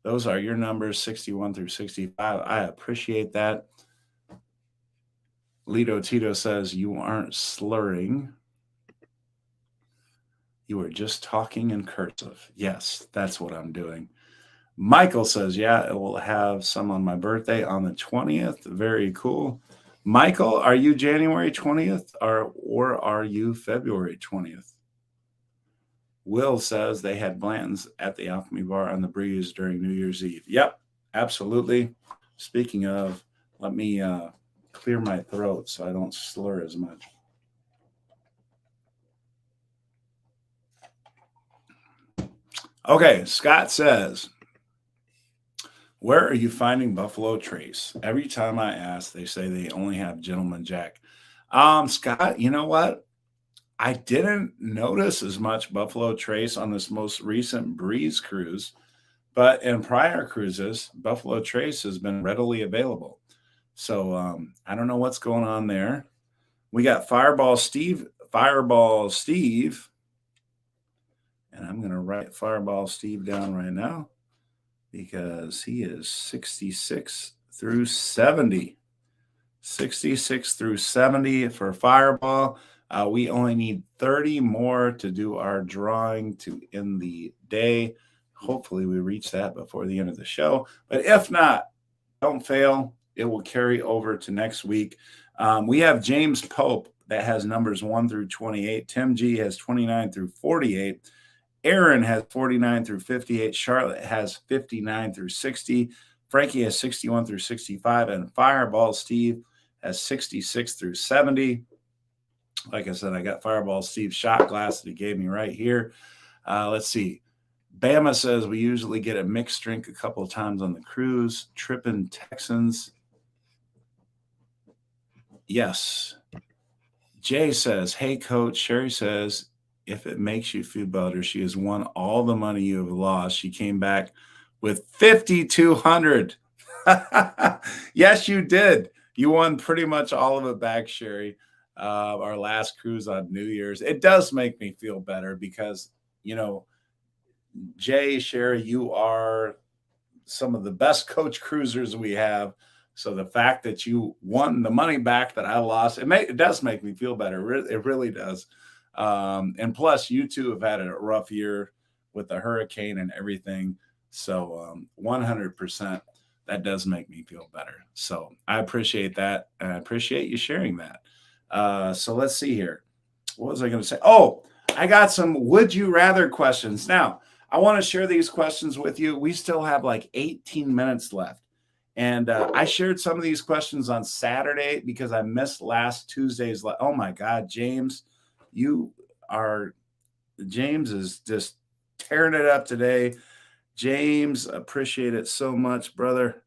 those are your numbers, 61 through 65. I appreciate that. Lito Tito says, "You aren't slurring. You are just talking in cursive." Yes, that's what I'm doing. Michael says, "Yeah, it will have some on my birthday on the 20th. Very cool." Michael, are you January 20th or are you February 20th? Will says they had Blanton's at the Alchemy Bar on the Breeze during New Year's Eve. Yep, absolutely. Speaking of, let me clear my throat so I don't slur as much. Okay, Scott says, where are you finding Buffalo Trace? Every time I ask, they say they only have Gentleman Jack. Scott, you know what? I didn't notice as much Buffalo Trace on this most recent Breeze cruise, but in prior cruises, Buffalo Trace has been readily available. So I don't know what's going on there. We got Fireball Steve, and I'm going to write Fireball Steve down right now because he is 66 through 70. 66 through 70 for Fireball. We only need 30 more to do our drawing to end the day. Hopefully, we reach that before the end of the show. But if not, don't fail. It will carry over to next week. We have James Pope that has numbers 1 through 28. Tim G has 29 through 48. Aaron has 49 through 58. Charlotte has 59 through 60. Frankie has 61 through 65. And Fireball Steve has 66 through 70. Like I said, I got Fireball Steve's shot glass that he gave me right here. Let's see. Bama says we usually get a mixed drink a couple of times on the cruise. Trippin' Texans. Yes. Jay says, hey, coach. Sherry says, if it makes you feel better, she has won all the money you have lost. She came back with 5,200. Yes, you did. You won pretty much all of it back, Sherry. Our last cruise on New Year's. It does make me feel better because, you know, Jay, Sherry, you are some of the best coach cruisers we have. So the fact that you won the money back that I lost, it does make me feel better. It really does. And plus, you two have had a rough year with the hurricane and everything. So 100%, that does make me feel better. So I appreciate that. And I appreciate you sharing that. So let's see here. What was I going to say? Oh, I got some would you rather questions. Now, I want to share these questions with you. We still have like 18 minutes left. And I shared some of these questions on Saturday because I missed last Tuesday's. Oh my God, James, James is just tearing it up today. James, appreciate it so much, brother.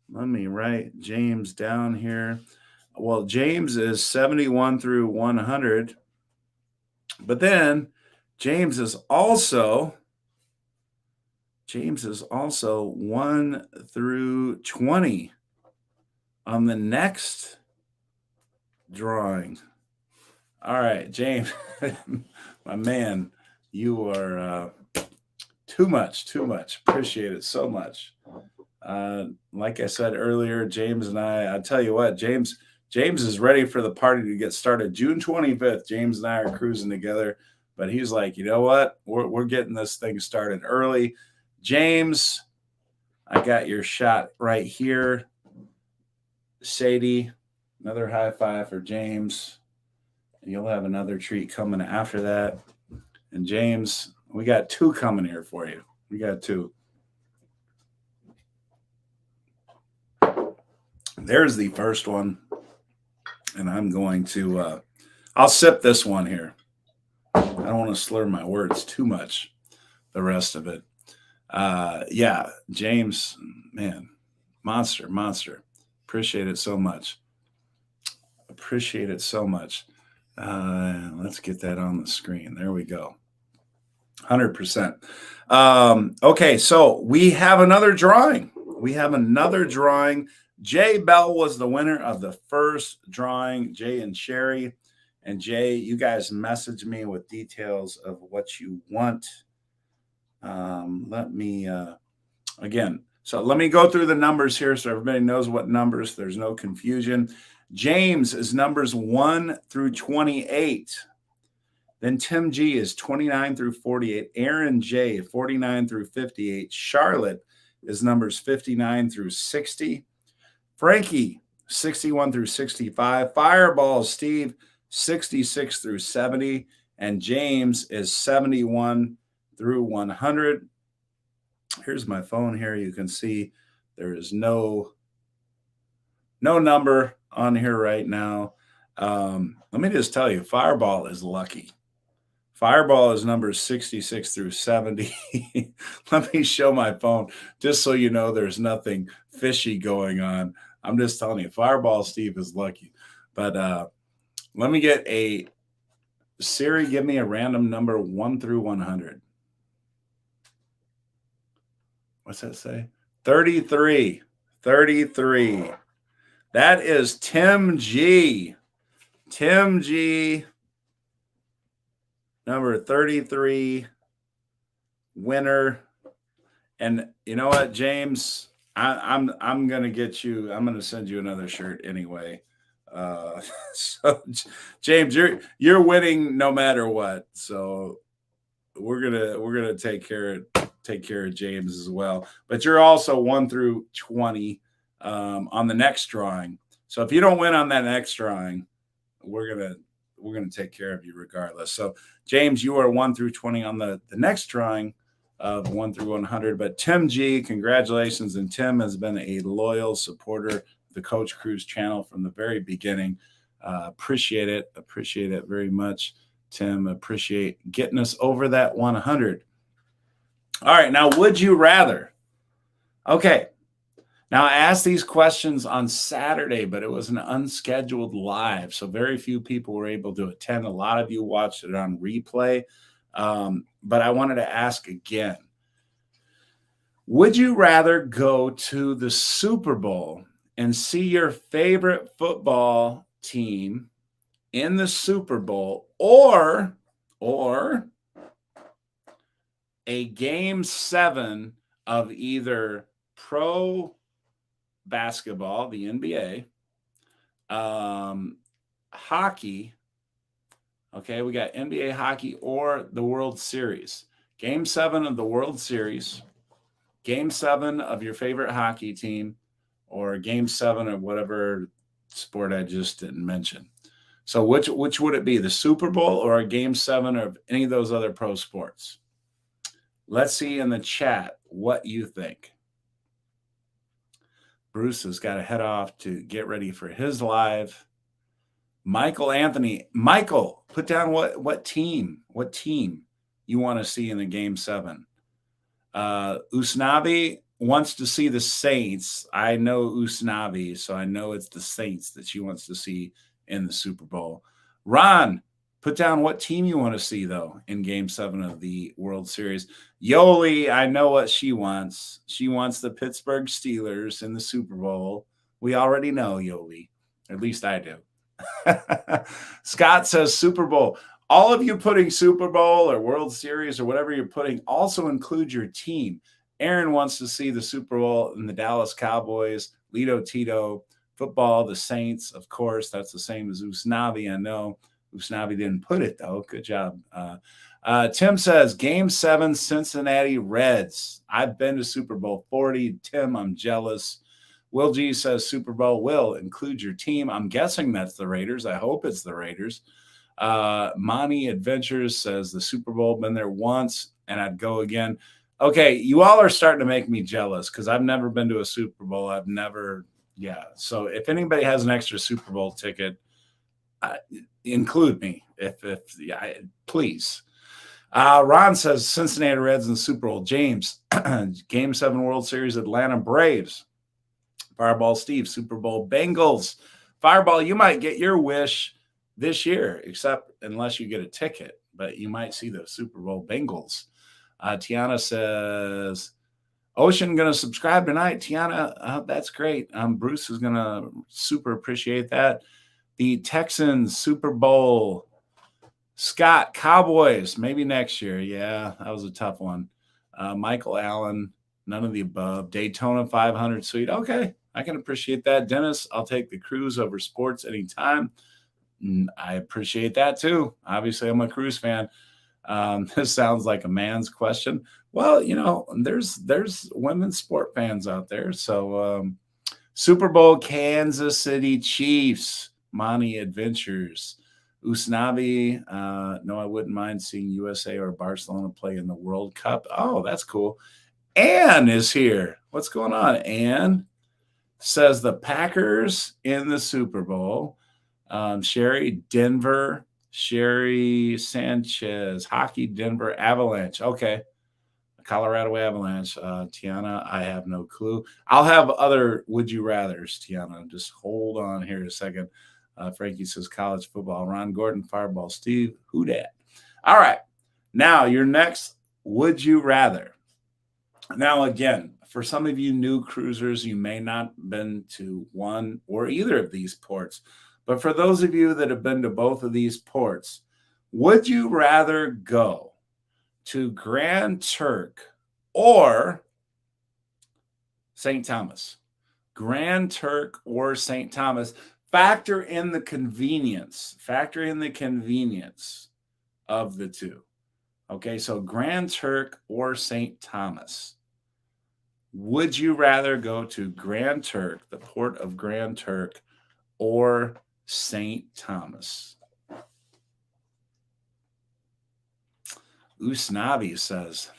Let me write James down here. Well, James is 71 through 100. But then James is also 1 through 20 on the next drawing. All right, James, my man, you are too much. Appreciate it so much. Like I said earlier, James and I tell you what, James is ready for the party to get started. June 25th, James and I are cruising together, but he's like, you know what? We're getting this thing started early. James, I got your shot right here. Sadie, another high five for James. And you'll have another treat coming after that. And James, we got 2 coming here for you. We got 2. There's the first one. And I'm going to, I'll sip this one here. I don't want to slur my words too much, the rest of it. Yeah, James, man, monster. Appreciate it so much. Let's get that on the screen. There we go. 100%. Okay, so we have another drawing. Jay Bell was the winner of the first drawing, Jay and Sherry. And Jay, you guys message me with details of what you want. Let me go through the numbers here so everybody knows what numbers. There's no confusion. James is numbers 1 through 28. Then Tim G is 29 through 48. Aaron J, 49 through 58. Charlotte is numbers 59 through 60. Frankie, 61 through 65. Fireball Steve, 66 through 70. And James is 71 through 100. Here's my phone here. You can see there is no number on here right now. Let me just tell you, Fireball is lucky. Fireball is numbers 66 through 70. Let me show my phone just so you know there's nothing fishy going on. I'm just telling you, Fireball Steve is lucky. But let me get a Siri, give me a random number 1 through 100. What's that say? 33. 33. That is Tim G. Tim G. Number 33. Winner. And you know what, James? I'm gonna get you. I'm gonna send you another shirt anyway. So James, you're winning no matter what. So we're gonna take care of James as well. But you're also 1 through 20 on the next drawing. So if you don't win on that next drawing, we're gonna take care of you regardless. So James, you are 1 through 20 on the next drawing of 1 through 100. But Tim G, congratulations. And Tim has been a loyal supporter of the Coach Cruz channel from the very beginning. Appreciate it. Appreciate it very much. Tim, appreciate getting us over that 100. All right. Now, would you rather? Okay. Now, I asked these questions on Saturday, but it was an unscheduled live. So very few people were able to attend. A lot of you watched it on replay. But I wanted to ask again, would you rather go to the Super Bowl and see your favorite football team in the Super Bowl or a game 7 of either pro basketball, the NBA, hockey? Okay, we got NBA hockey or the World Series. Game 7 of the World Series, game 7 of your favorite hockey team, or game 7 of whatever sport I just didn't mention. So which would it be, the Super Bowl or a game 7 of any of those other pro sports? Let's see in the chat what you think. Bruce has got to head off to get ready for his live. Michael Anthony. Michael, put down what team you want to see in the game 7. Usnavi wants to see the Saints. I know Usnavi, so I know it's the Saints that she wants to see in the Super Bowl. Ron, put down what team you want to see, though, in game 7 of the World Series. Yoli, I know what she wants. She wants the Pittsburgh Steelers in the Super Bowl. We already know, Yoli. At least I do. Scott says Super Bowl. All of you putting Super Bowl or World Series or whatever you're putting also include your team. Aaron wants to see the Super Bowl and the Dallas Cowboys, Lito Tito, football, the Saints, of course. That's the same as Usnavi. I know Usnavi didn't put it, though. Good job. Tim says game 7, Cincinnati Reds. I've been to Super Bowl 40. Tim, I'm jealous. Will G says Super Bowl will include your team. I'm guessing that's the Raiders. I hope it's the Raiders. Monty Adventures says the Super Bowl, been there once, and I'd go again. Okay, you all are starting to make me jealous because I've never been to a Super Bowl. So if anybody has an extra Super Bowl ticket, include me. Please. Ron says Cincinnati Reds in the Super Bowl. James, game 7 World Series, Atlanta Braves. Fireball Steve, Super Bowl Bengals. Fireball, you might get your wish this year, except unless you get a ticket, but you might see the Super Bowl Bengals. Tiana says, Ocean going to subscribe tonight. Tiana, that's great. Bruce is going to super appreciate that. The Texans Super Bowl. Scott, Cowboys, maybe next year. Yeah, that was a tough one. Michael Allen, none of the above. Daytona 500 suite. Okay, I can appreciate that. Dennis, I'll take the cruise over sports anytime. I appreciate that too. Obviously, I'm a cruise fan. This sounds like a man's question. Well, there's women's sport fans out there. So Super Bowl, Kansas City Chiefs, Monty Adventures. Usnavi, no, I wouldn't mind seeing USA or Barcelona play in the World Cup. Oh, that's cool. Ann is here. What's going on? Ann says the Packers in the Super Bowl. Sherry, Denver. Sherry Sanchez, hockey, Denver Avalanche. Okay. Colorado Avalanche. Tiana, I have no clue. I'll have other would you rathers, Tiana. Just hold on here a second. Frankie says college football. Ron Gordon, Fireball Steve. Who dat? All right. Now, your next would you rather. Now, again, for some of you new cruisers, you may not have been to one or either of these ports. But for those of you that have been to both of these ports, would you rather go to Grand Turk or St. Thomas? Grand Turk or St. Thomas. Factor in the convenience. Factor in the convenience of the two. Okay, so Grand Turk or St. Thomas. Would you rather go to Grand Turk, the port of Grand Turk, or St. Thomas? Usnavi says,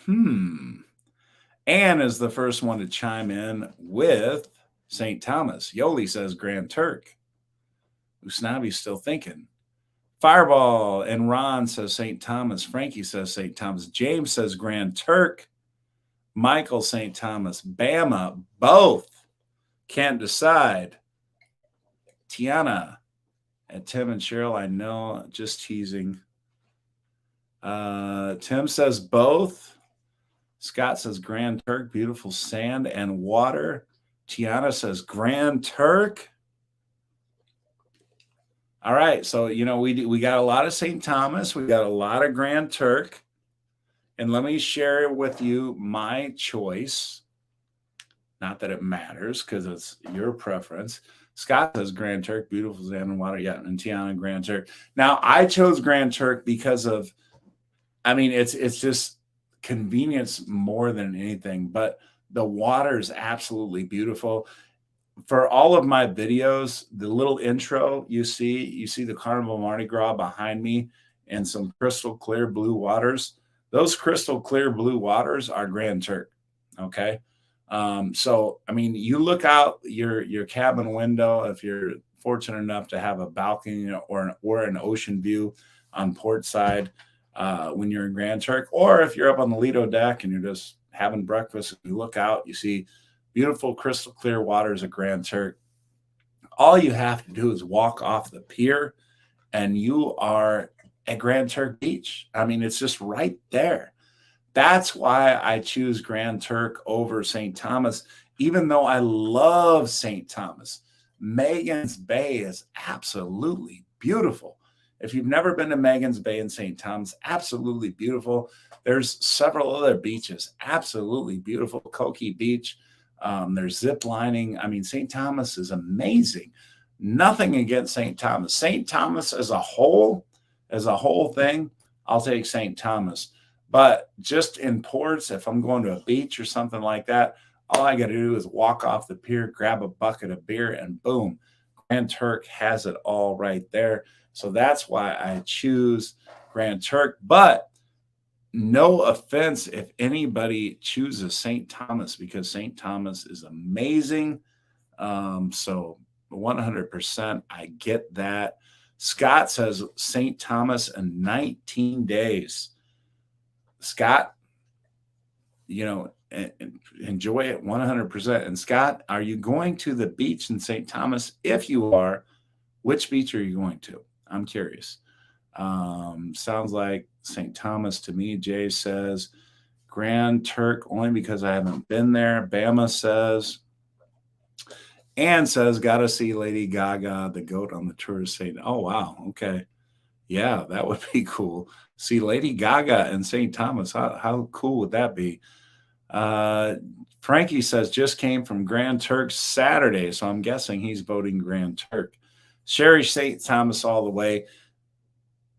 Anne is the first one to chime in with St. Thomas. Yoli says Grand Turk. Usnavi's still thinking. Fireball and Ron says St. Thomas. Frankie says St. Thomas. James says Grand Turk. Michael, St. Thomas. Bama, both. Can't decide. Tiana and Tim and Cheryl, I know, just teasing. Tim says both. Scott says Grand Turk, beautiful sand and water. Tiana says Grand Turk. All right, so we got a lot of St. Thomas, we got a lot of Grand Turk, and let me share with you my choice. Not that it matters because it's your preference. Scott says Grand Turk, beautiful sand and water. Yeah, and Tiana Grand Turk. Now I chose Grand Turk because of, it's just convenience more than anything, but the water is absolutely beautiful. For all of my videos, the little intro you see the Carnival Mardi Gras behind me and some crystal clear blue waters. Those crystal clear blue waters are Grand Turk. Okay. So, you look out your cabin window, if you're fortunate enough to have a balcony or an ocean view on port side, when you're in Grand Turk, or if you're up on the Lido deck and you're just having breakfast, and you look out, you see beautiful crystal clear waters of Grand Turk. All you have to do is walk off the pier and you are at Grand Turk Beach. It's just right there. That's why I choose Grand Turk over St. Thomas, even though I love St. Thomas. Megan's Bay is absolutely beautiful. If you've never been to Megan's Bay in St. Thomas, absolutely beautiful. There's several other beaches, absolutely beautiful. Koki Beach. There's zip lining. St. Thomas is amazing. Nothing against St. Thomas. St. Thomas as a whole thing, I'll take St. Thomas. But just in ports, if I'm going to a beach or something like that, all I got to do is walk off the pier, grab a bucket of beer, and boom, Grand Turk has it all right there. So that's why I choose Grand Turk. But no offense if anybody chooses St. Thomas, because St. Thomas is amazing. So 100%, I get that. Scott says St. Thomas in 19 days. Scott, enjoy it 100%. And Scott, are you going to the beach in St. Thomas? If you are, which beach are you going to? I'm curious. Sounds like St. Thomas to me. Jay says Grand Turk only because I haven't been there. Bama says, Ann says, gotta see Lady Gaga, the goat on the tourist St. Oh, wow. Okay. Yeah, that would be cool. See Lady Gaga in St. Thomas. How cool would that be? Frankie says just came from Grand Turk Saturday, so I'm guessing he's voting Grand Turk. Sherry, St. Thomas all the way.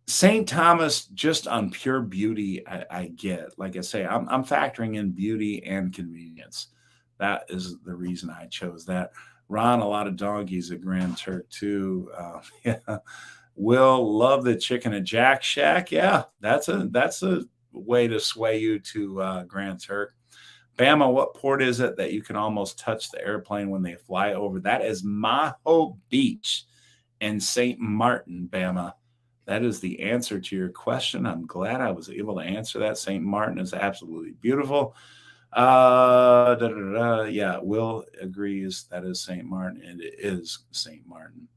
St. Thomas, just on pure beauty, I get. Like I say, I'm factoring in beauty and convenience. That is the reason I chose that. Ron, a lot of doggies at Grand Turk too. Yeah. Will, love the chicken at Jack Shack. Yeah, that's a way to sway you to Grand Turk. Bama, what port is it that you can almost touch the airplane when they fly over? That is Maho Beach in St. Martin, Bama. that is the answer to your question. I'm glad I was able to answer that. St. Martin is absolutely beautiful. Yeah, Will agrees that is St. Martin, and it is St. Martin.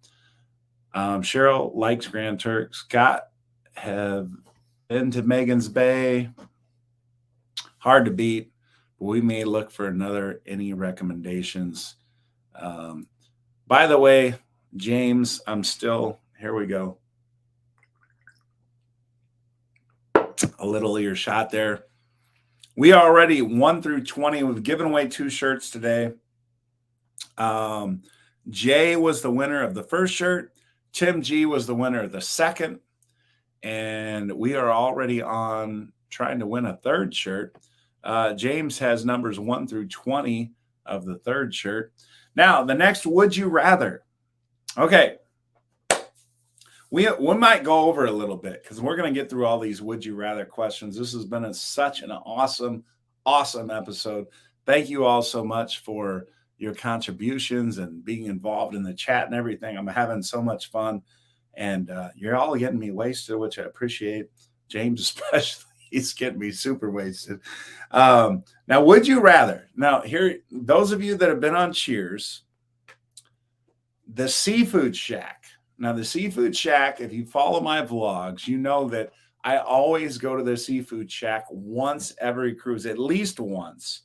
Cheryl likes Grand Turk. Scott have been to Megan's Bay. Hard to beat, but we may look for any recommendations. Um, by the way, James, here we go. A little of your shot there. We already 1 through 20. We've given away 2 shirts today. Jay was the winner of the first shirt. Tim G was the winner of the second. And we are already on trying to win a third shirt. James has numbers 1 through 20 of the third shirt. Now, the next Would You Rather. Okay. We might go over a little bit because we're going to get through all these Would You Rather questions. This has been such an awesome episode. Thank you all so much for your contributions and being involved in the chat and everything. I'm having so much fun, and you're all getting me wasted, which I appreciate. James especially, he's getting me super wasted. Now, Would You Rather? Now, here, those of you that have been on Cheers, the Seafood Shack. Now, the Seafood Shack, if you follow my vlogs, you know that I always go to the Seafood Shack once every cruise, at least once.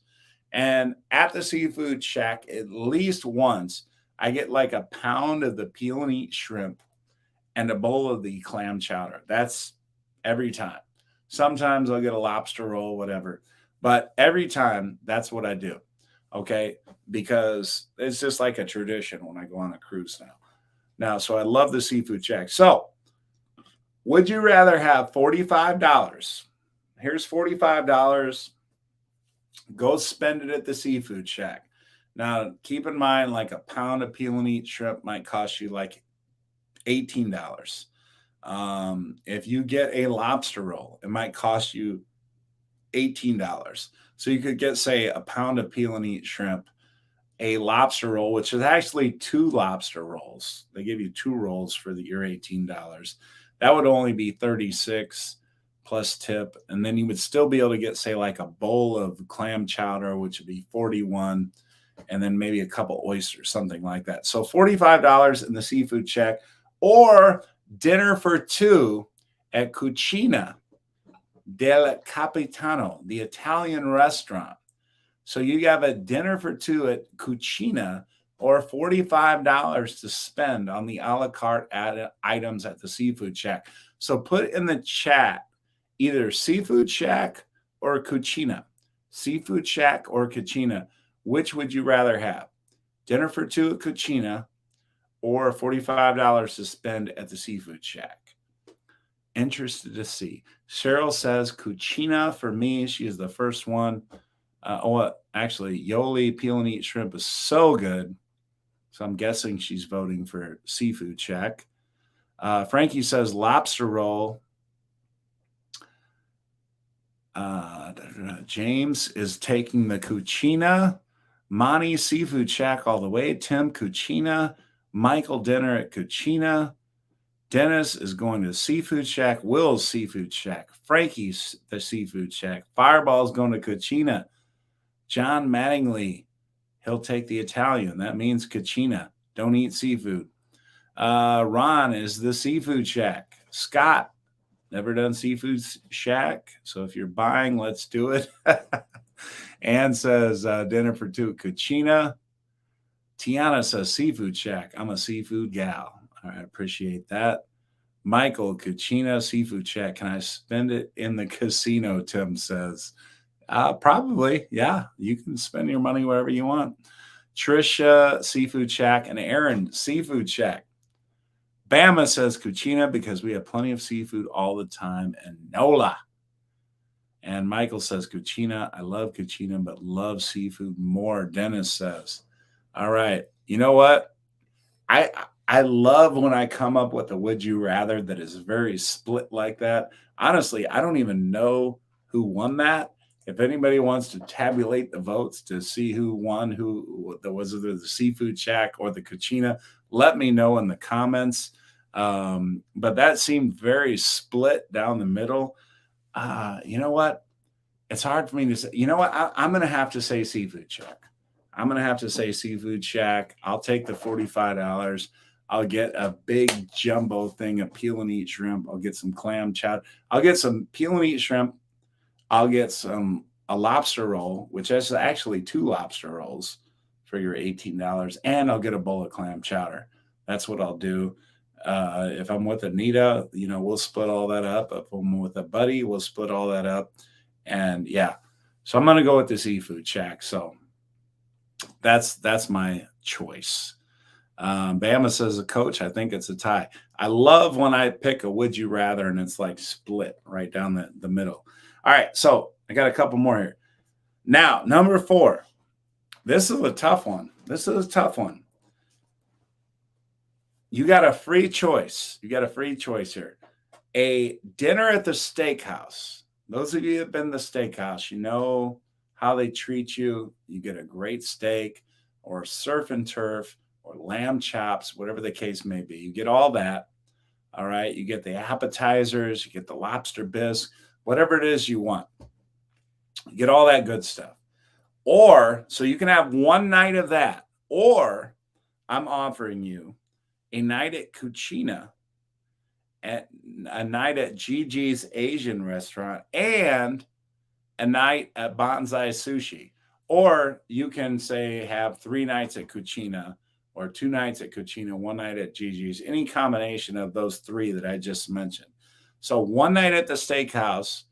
And at the Seafood Shack, at least once, I get like a pound of the peel and eat shrimp and a bowl of the clam chowder. That's every time. Sometimes I'll get a lobster roll, whatever. But every time, that's what I do. Okay? Because it's just like a tradition when I go on a cruise now. So I love the Seafood Shack. So, would you rather have $45? Here's $45. Go spend it at the Seafood Shack. Now, keep in mind, like a pound of peel and eat shrimp might cost you like $18. If you get a lobster roll, it might cost you $18. So you could get, say, a pound of peel and eat shrimp, a lobster roll, which is actually 2 lobster rolls. They give you 2 rolls for your $18. That would only be $36 plus tip. And then you would still be able to get, say, like a bowl of clam chowder, which would be $41, and then maybe a couple oysters, something like that. So $45 in the Seafood Shack, or dinner for 2 at Cucina del Capitano, the Italian restaurant. So you have a dinner for 2 at Cucina, or $45 to spend on the a la carte items at the Seafood Shack. So put in the chat either Seafood Shack or Cucina. Seafood Shack or Cucina. Which would you rather have? Dinner for 2 at Cucina, or $45 to spend at the Seafood Shack? Interested to see. Cheryl says Cucina for me. She is the first one. Actually, Yoli peel and eat shrimp is so good. So I'm guessing she's voting for Seafood Shack. Frankie says lobster roll. James is taking the Cucina. Monty, Seafood Shack all the way. Tim, Cucina. Michael, dinner at Cucina. Dennis is going to Seafood Shack. Will's Seafood Shack. Frankie's the Seafood Shack. Fireball's going to Cucina. John Mattingly, he'll take the Italian. That means Cucina. Don't eat seafood. Ron is the Seafood Shack. Scott, never done Seafood Shack. So if you're buying, let's do it. Ann says dinner for 2, Cucina. Tiana says Seafood Shack. I'm a seafood gal. I appreciate that. Michael, Cucina, Seafood Shack. Can I spend it in the casino? Tim says. Probably, yeah. You can spend your money wherever you want. Trisha, Seafood Shack, and Aaron, Seafood Shack. Bama says Cucina because we have plenty of seafood all the time, and Nola. And Michael says Cucina. I love Cucina, but love seafood more. Dennis says. All right. You know what? I love when I come up with a would you rather that is very split like that. Honestly, I don't even know who won that. If anybody wants to tabulate the votes to see who won, was either the Seafood Shack or the Cucina, let me know in the comments. But that seemed very split down the middle. You know what? It's hard for me to say. You know what? I'm going to have to say Seafood Shack. I'm going to have to say Seafood Shack. I'll take the $45. I'll get a big jumbo thing of peel and eat shrimp. I'll get some clam chowder. I'll get some peel and eat shrimp. I'll get a lobster roll, which is actually 2 lobster rolls for your $18, and I'll get a bowl of clam chowder. That's what I'll do. If I'm with Anita, we'll split all that up. If I'm with a buddy, we'll split all that up. And yeah, so I'm going to go with the Seafood Shack. So that's my choice. Bama says, a coach, I think it's a tie. I love when I pick a would you rather and it's like split right down the middle. All right, so I got a couple more here. Now, number 4. This is a tough one. You got a free choice. Here. A dinner at the steakhouse. Those of you that have been to the steakhouse, you know how they treat you. You get a great steak or surf and turf or lamb chops, whatever the case may be. You get all that. All right. You get the appetizers, you get the lobster bisque, whatever it is you want. You get all that good stuff. Or, so you can have one night of that. Or I'm offering you a night at Cucina, a night at Gigi's Asian restaurant, and a night at Bonsai Sushi. Or you can say have 3 nights at Cucina, or 2 nights at Cucina, 1 night at Gigi's, any combination of those 3 that I just mentioned. So 1 night at the steakhouse,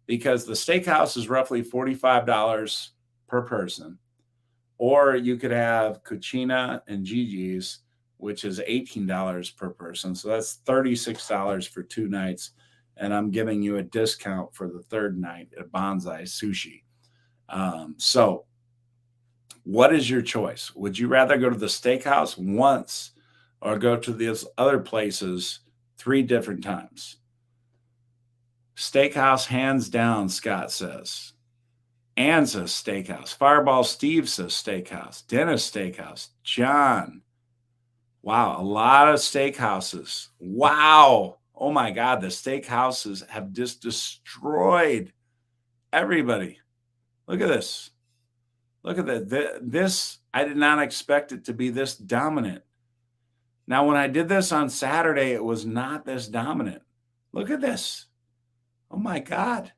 because the steakhouse is roughly $45 per person. Or you could have Cucina and Gigi's, which is $18 per person. So that's $36 for 2 nights. And I'm giving you a discount for the 3rd night at Bonsai Sushi. So what is your choice? Would you rather go to the steakhouse once or go to these other places 3 different times? Steakhouse, hands down, Scott says. Ann says steakhouse. Fireball Steve says steakhouse. Dennis, steakhouse. John. Wow, a lot of steakhouses. Wow. Oh my God, the steakhouses have just destroyed everybody. Look at this. Look at that. This, I did not expect it to be this dominant. Now, when I did this on Saturday, it was not this dominant. Look at this. Oh my God.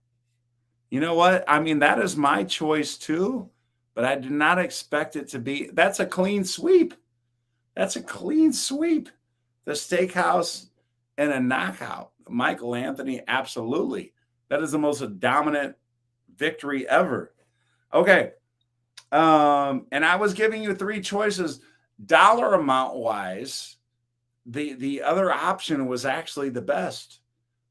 You know what? I mean, that is my choice too, but I did not expect it to be. That's a clean sweep. That's a clean sweep. The steakhouse and a knockout. Michael Anthony, absolutely. That is the most dominant victory ever. Okay. And I was giving you 3 choices. Dollar amount wise, the other option was actually the best.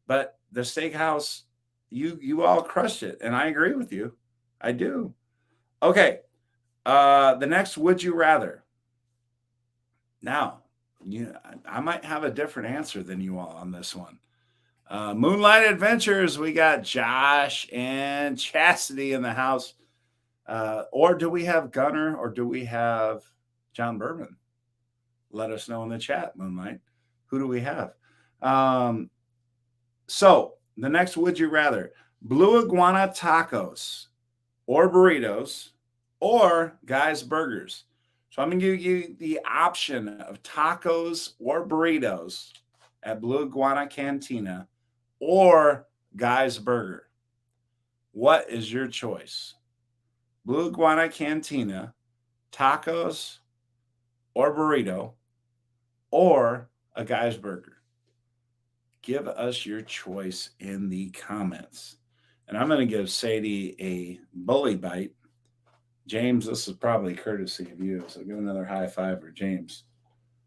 But the steakhouse, you all crushed it. And I agree with you. I do. Okay. The next, would you rather? Now, I might have a different answer than you all on this one. Moonlight Adventures, we got Josh and Chastity in the house. Or do we have Gunner or do we have John Berman? Let us know in the chat, Moonlight. Who do we have? So the next, would you rather? Blue Iguana tacos or burritos or Guy's Burgers. So I'm going to give you the option of tacos or burritos at Blue Iguana Cantina or Guy's Burger. What is your choice? Blue Iguana Cantina, tacos or burrito, or a Guy's Burger? Give us your choice in the comments. And I'm going to give Sadie a bully bite. James, this is probably courtesy of you. So give another high five for James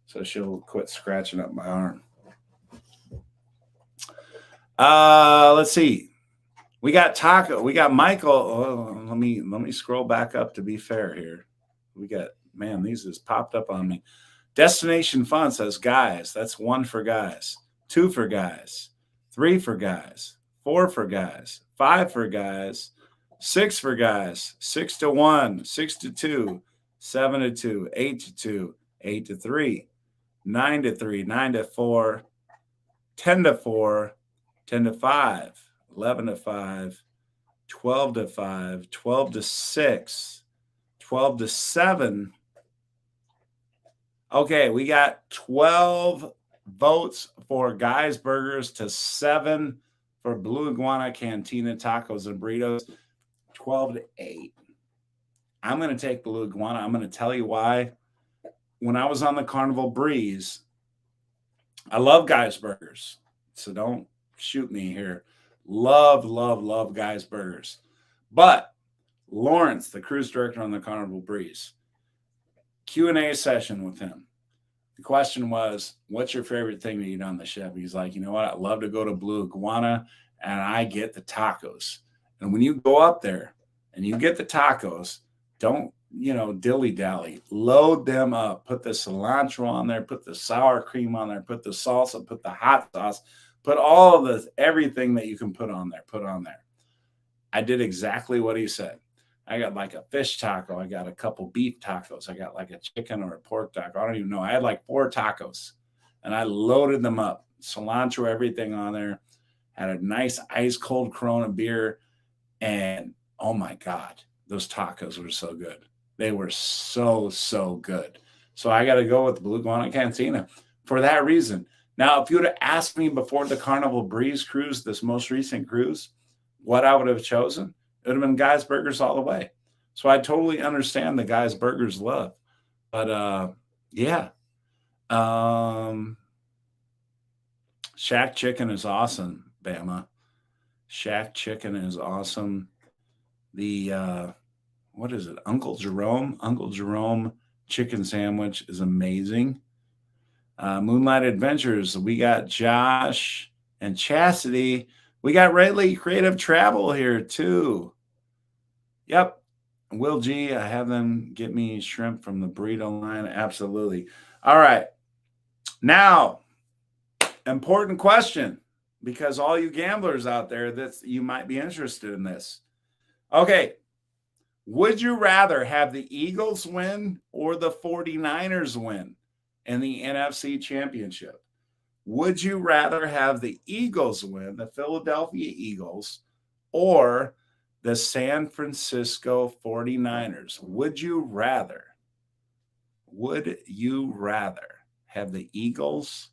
so she'll quit scratching up my arm. Let's see. We got Taco. We got Michael. Oh, let me scroll back up to be fair here. We got, man, these just popped up on me. Destination Fun says guys. That's 1 for guys, 2 for guys, 3 for guys, 4 for guys, 5 for guys, 6 for guys, 6 to 1, 6 to 2, 7 to 2, 8 to 2, 8 to 3, 9-3, 9-4, 10-4, 10-5, 11-5, 12-5, 12-6, 12-7. Okay, we got 12 votes for Guys Burgers to 7 for Blue Iguana Cantina Tacos and Burritos. 12-8. I'm going to take Blue Iguana. I'm going to tell you why. When I was on the Carnival Breeze, I love Guys Burgers, so don't shoot me here. Love, love, love Guys Burgers. But Lawrence, the cruise director on the Carnival Breeze, Q&A session with him. The question was, what's your favorite thing to eat on the ship? He's like, you know what? I love to go to Blue Iguana and I get the tacos. And when you go up there and you get the tacos, don't, dilly-dally. Load them up. Put the cilantro on there. Put the sour cream on there. Put the salsa. Put the hot sauce. Put all of everything that you can put on there. Put on there. I did exactly what he said. I got like a fish taco. I got a couple beef tacos. I got like a chicken or a pork taco. I don't even know. I had like 4 tacos and I loaded them up. Cilantro, everything on there. Had a nice ice cold Corona beer. And oh my God, those tacos were so good. They were so, so good. So I got to go with the Blue Iguana Cantina for that reason. Now, if you would have asked me before the Carnival Breeze cruise, this most recent cruise, what I would have chosen, it would have been Guys Burgers all the way. So I totally understand the Guys Burgers love. But yeah. Shack Chicken is awesome, Bama. Shack Chicken is awesome. The what is it? Uncle Jerome chicken sandwich is amazing. Moonlight Adventures, we got Josh and Chastity. We got Rayleigh Creative Travel here too. Yep. Will G, I have them get me shrimp from the burrito line. Absolutely. All right. Now, important question, because all you gamblers out there, you might be interested in this. Okay. Would you rather have the Eagles win or the 49ers win in the NFC Championship? Would you rather have the Eagles win, the Philadelphia Eagles, or the San Francisco 49ers? Would you rather have the Eagles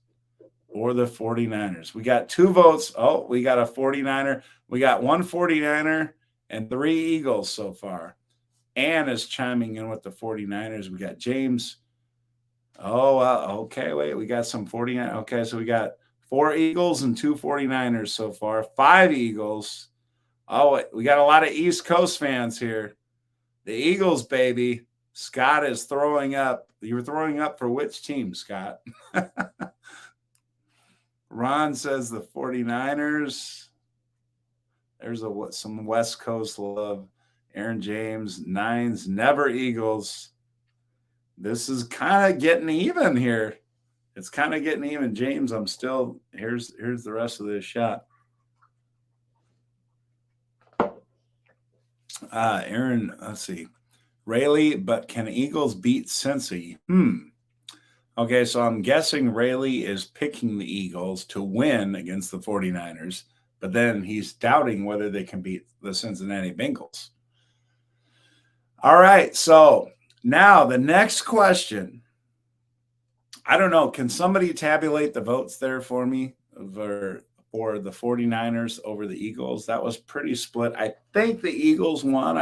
or the 49ers? We got 2 votes. Oh, we got a 49er. We got 1 49er and 3 Eagles so far. Ann is chiming in with the 49ers. We got James. Oh, okay. Wait, we got some 49. Okay, so we got 4 Eagles and 2 49ers so far. 5 Eagles. Oh, we got a lot of East Coast fans here. The Eagles, baby. Scott is throwing up. You were throwing up for which team, Scott? Ron says the 49ers. There's some West Coast love. Aaron James, Nines, never Eagles. This is kind of getting even here. It's kind of getting even. James, I'm still, here's the rest of this shot. Aaron, let's see. Rayleigh, but can Eagles beat Cincy? Okay, so I'm guessing Rayleigh is picking the Eagles to win against the 49ers, but then he's doubting whether they can beat the Cincinnati Bengals. All right, so now the next question. I don't know. Can somebody tabulate the votes there for me for the 49ers over the Eagles? That was pretty split. I think the Eagles won.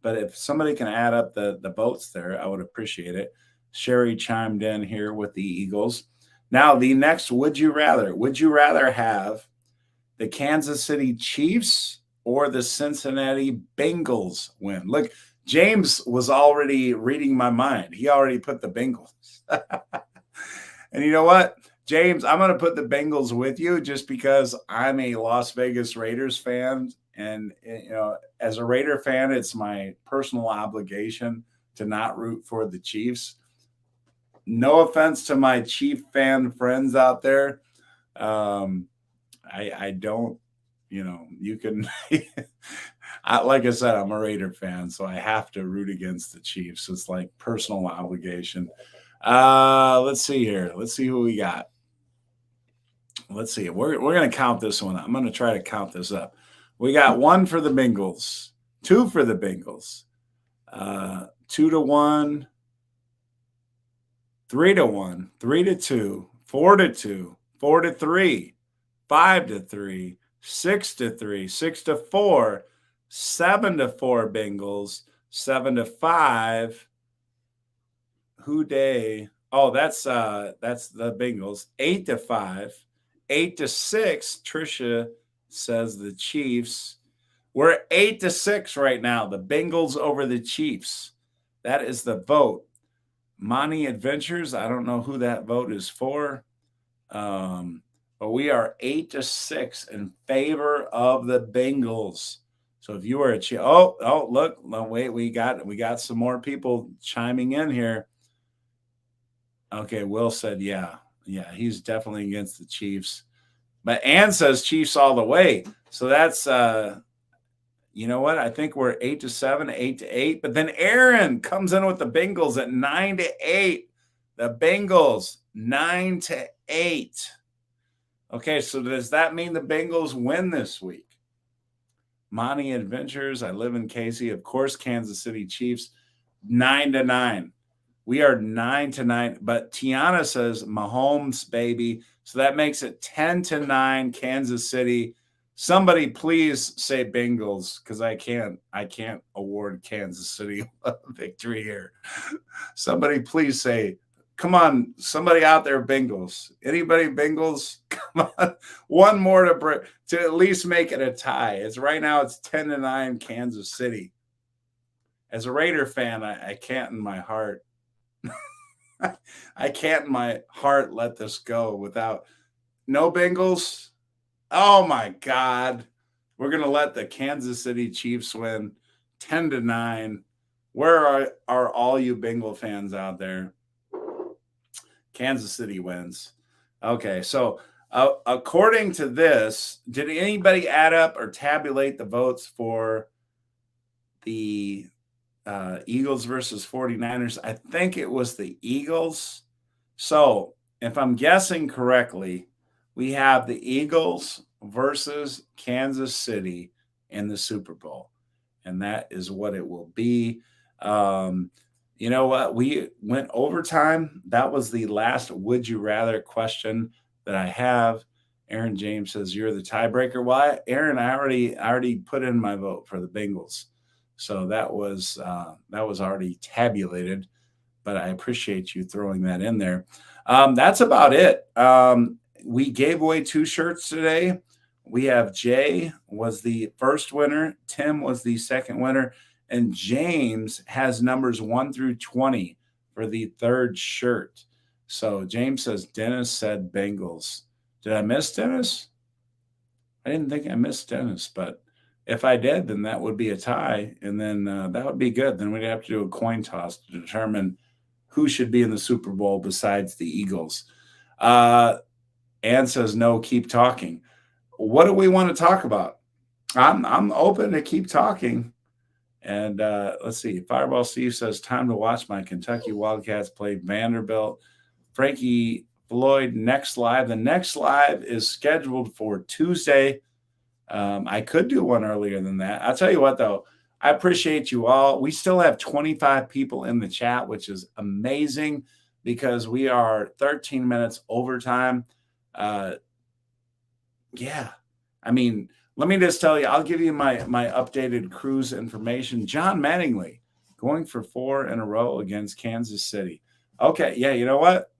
But if somebody can add up the votes there, I would appreciate it. Sherry chimed in here with the Eagles. Now, the next, would you rather? Would you rather have the Kansas City Chiefs or the Cincinnati Bengals win? Look, James was already reading my mind. He already put the Bengals. And you know what, James, I'm going to put the Bengals with you just because I'm a Las Vegas Raiders fan. And, as a Raider fan, it's my personal obligation to not root for the Chiefs. No offense to my Chief fan friends out there. I don't, you can, like I said, I'm a Raider fan, so I have to root against the Chiefs. It's like personal obligation. Let's see here. Let's see who we got. Let's see. We're gonna count this one. I'm gonna try to count this up. We got one for the Bengals, two for the Bengals, 2-1, 3-1, 3-2, 4-2, 4-3, 5-3, 6-3, 6-4, 7-4 Bengals, 7-5. Who day? Oh, that's the Bengals. 8-5, 8-6. Trisha says the Chiefs. We're 8-6 right now. The Bengals over the Chiefs. That is the vote. Monty Adventures. I don't know who that vote is for. But we are 8-6 in favor of the Bengals. So if you are a look, no, wait, we got some more people chiming in here. Okay, Will said, yeah, he's definitely against the Chiefs. But Ann says Chiefs all the way. So that's you know what? I think we're 8-7, 8-8. But then Aaron comes in with the Bengals at 9-8. The Bengals 9-8. Okay, so does that mean the Bengals win this week? Monty Adventures. I live in Casey. Of course, Kansas City Chiefs 9-9. We are 9-9. But Tiana says Mahomes, baby. So that makes it 10-9 Kansas City. Somebody please say Bengals because I can't award Kansas City a victory here. Somebody please say, come on, somebody out there, Bengals. Anybody Bengals? Come on, one more to at least make it a tie. It's right now it's 10-9 Kansas City. As a Raider fan, I can't in my heart. I can't in my heart let this go without no Bengals. Oh my God. We're going to let the Kansas City Chiefs win 10-9. Where are all you Bengal fans out there? Kansas City wins. Okay, so according to this, did anybody add up or tabulate the votes for the Eagles versus 49ers? I think it was the Eagles. So if I'm guessing correctly, we have the Eagles versus Kansas City in the Super Bowl. And that is what it will be. You know what? We went overtime. That was the last would you rather question that I have. Aaron James says you're the tiebreaker. Why? Aaron, I already put in my vote for the Bengals. So that was already tabulated, but I appreciate you throwing that in there. That's about it. We gave away 2 shirts today. We have Jay was the first winner, Tim was the second winner, and James has numbers 1 through 20 for the third shirt. So James says Dennis said Bengals. Did I miss Dennis? I didn't think I missed Dennis, but if I did, then that would be a tie, and then that would be good. Then we'd have to do a coin toss to determine who should be in the Super Bowl besides the Eagles. Ann says, no, keep talking. What do we want to talk about? I'm open to keep talking. And let's see. Fireball Steve says, time to watch my Kentucky Wildcats play Vanderbilt. Frankie Floyd, next live. The next live is scheduled for Tuesday. I could do one earlier than that. I'll tell you what, though. I appreciate you all. We still have 25 people in the chat, which is amazing because we are 13 minutes overtime. Yeah. I mean, let me just tell you, I'll give you my updated cruise information. John Mattingly going for 4 in a row against Kansas City. Okay. Yeah. You know what?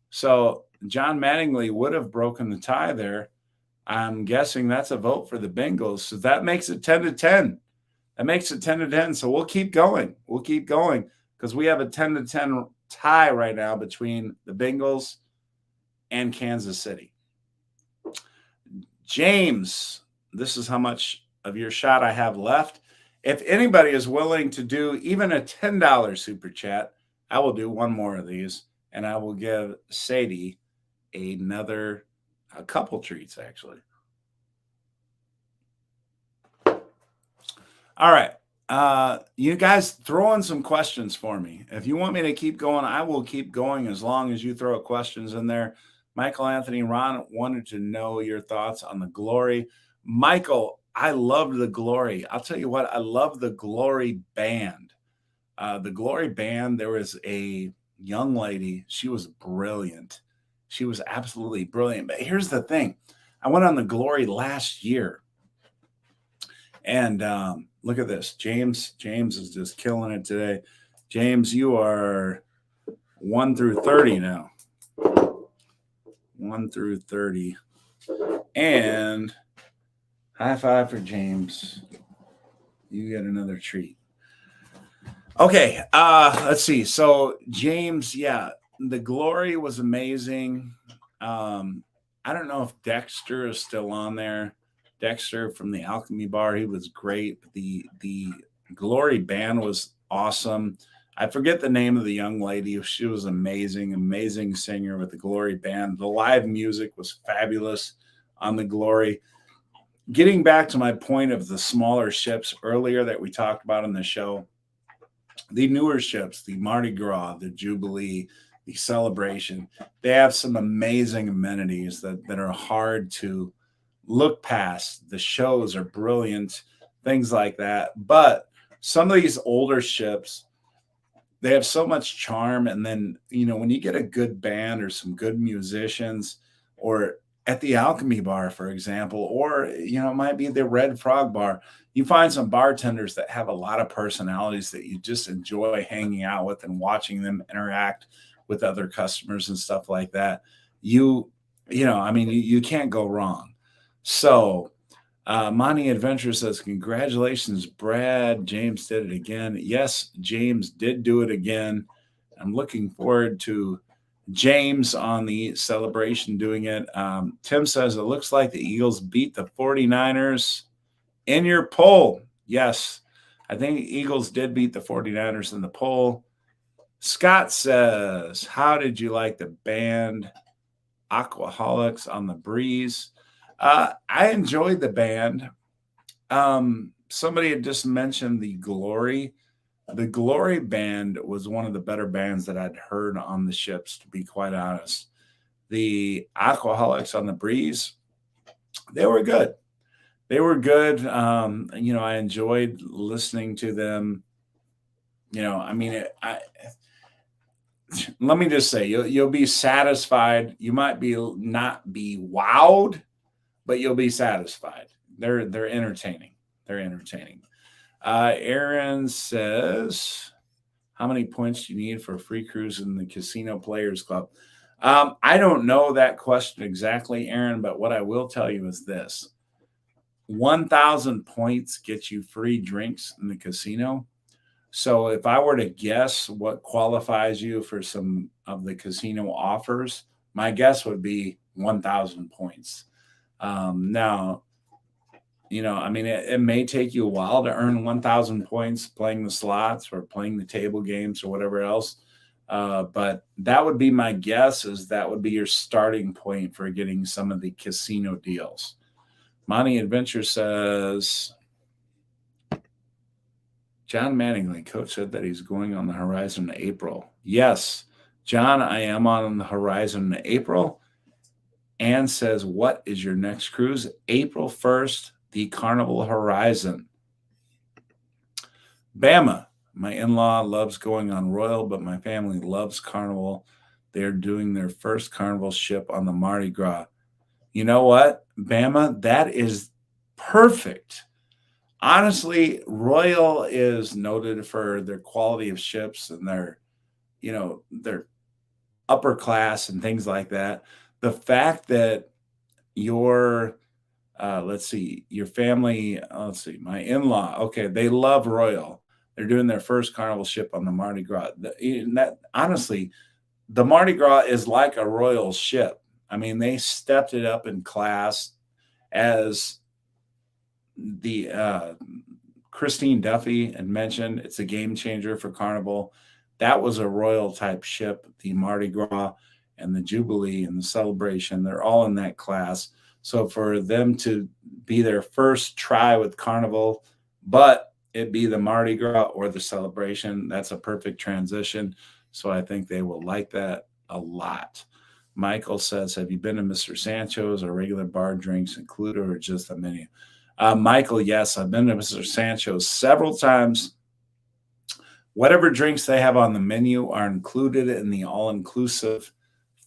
So John Mattingly would have broken the tie there. I'm guessing that's a vote for the Bengals. So that makes it 10-10. That makes it 10-10. So we'll keep going. We'll keep going because we have a 10-10 tie right now between the Bengals and Kansas City. James, this is how much of your shot I have left. If anybody is willing to do even a $10 super chat, I will do one more of these, and I will give Sadie a couple treats, actually. All right. You guys throw in some questions for me. If you want me to keep going, I will keep going as long as you throw questions in there. Michael Anthony Ron wanted to know your thoughts on the Glory. Michael, I loved the Glory. I'll tell you what, I love the Glory band. The Glory band, there was a young lady. She was brilliant. She was absolutely brilliant. But here's the thing, I went on the Glory last year, and look at this. James is just killing it today. James, you are 1 through 30 now. 1 through 30. And high five for James. You get another treat. Okay, let's see. So James, yeah, the Glory was amazing. I don't know if Dexter is still on there. Dexter from the Alchemy Bar, he was great. The Glory band was awesome. I forget the name of the young lady. She was amazing, amazing singer with the Glory band. The live music was fabulous on the Glory. Getting back to my point of the smaller ships earlier that we talked about in the show, the newer ships, the Mardi Gras, the Jubilee, the Celebration, they have some amazing amenities that are hard to look past. The shows are brilliant, things like that. But some of these older ships, they have so much charm. And then, when you get a good band or some good musicians, or at the Alchemy Bar, for example, or, it might be the Red Frog Bar, you find some bartenders that have a lot of personalities that you just enjoy hanging out with and watching them interact with other customers and stuff like that. You can't go wrong. So, Monty Adventure says, congratulations, Brad. James did it again. Yes, James did do it again. I'm looking forward to James on the Celebration doing it. Tim says, it looks like the Eagles beat the 49ers in your poll. Yes, I think the Eagles did beat the 49ers in the poll. Scott says, how did you like the band Aquaholics on the Breeze? I enjoyed the band. Somebody had just mentioned the Glory. The Glory band was one of the better bands that I'd heard on the ships, to be quite honest. The Aquaholics on the Breeze, they were good. They were good. I enjoyed listening to them. Let me just say, you'll be satisfied. You might not be wowed, but you'll be satisfied. They're entertaining. They're entertaining. Aaron says, how many points do you need for a free cruise in the Casino Players Club? I don't know that question exactly, Aaron, but what I will tell you is this. 1,000 points gets you free drinks in the casino. So if I were to guess what qualifies you for some of the casino offers, my guess would be 1,000 points. Now, it may take you a while to earn 1,000 points playing the slots or playing the table games or whatever else. But that would be my guess, is that would be your starting point for getting some of the casino deals. Monty Adventure says, John Mattingly, coach, said that he's going on the horizon in April. Yes, John, I am on the horizon in April. Ann says, what is your next cruise? April 1st, the Carnival Horizon. Bama, my in-law loves going on Royal, but my family loves Carnival. They're doing their first Carnival ship on the Mardi Gras. You know what, Bama? That is perfect. Honestly, Royal is noted for their quality of ships and their upper class and things like that. The fact that your your family, my in-law, okay, they love Royal. They're doing their first Carnival ship on the Mardi Gras. Honestly, the Mardi Gras is like a Royal ship. I mean, they stepped it up in class, as the Christine Duffy had mentioned. It's a game changer for Carnival. That was a Royal type ship. The Mardi Gras and the Jubilee and the Celebration, they're all in that class. So for them to be their first try with Carnival, but it be the Mardi Gras or the celebration. That's a perfect transition. So I think they will like that a lot. Michael says, have you been to Mr. Sancho's? Or regular bar drinks included or just the menu? Michael, yes, I've been to Mr. Sancho's several times. Whatever drinks they have on the menu are included in the all-inclusive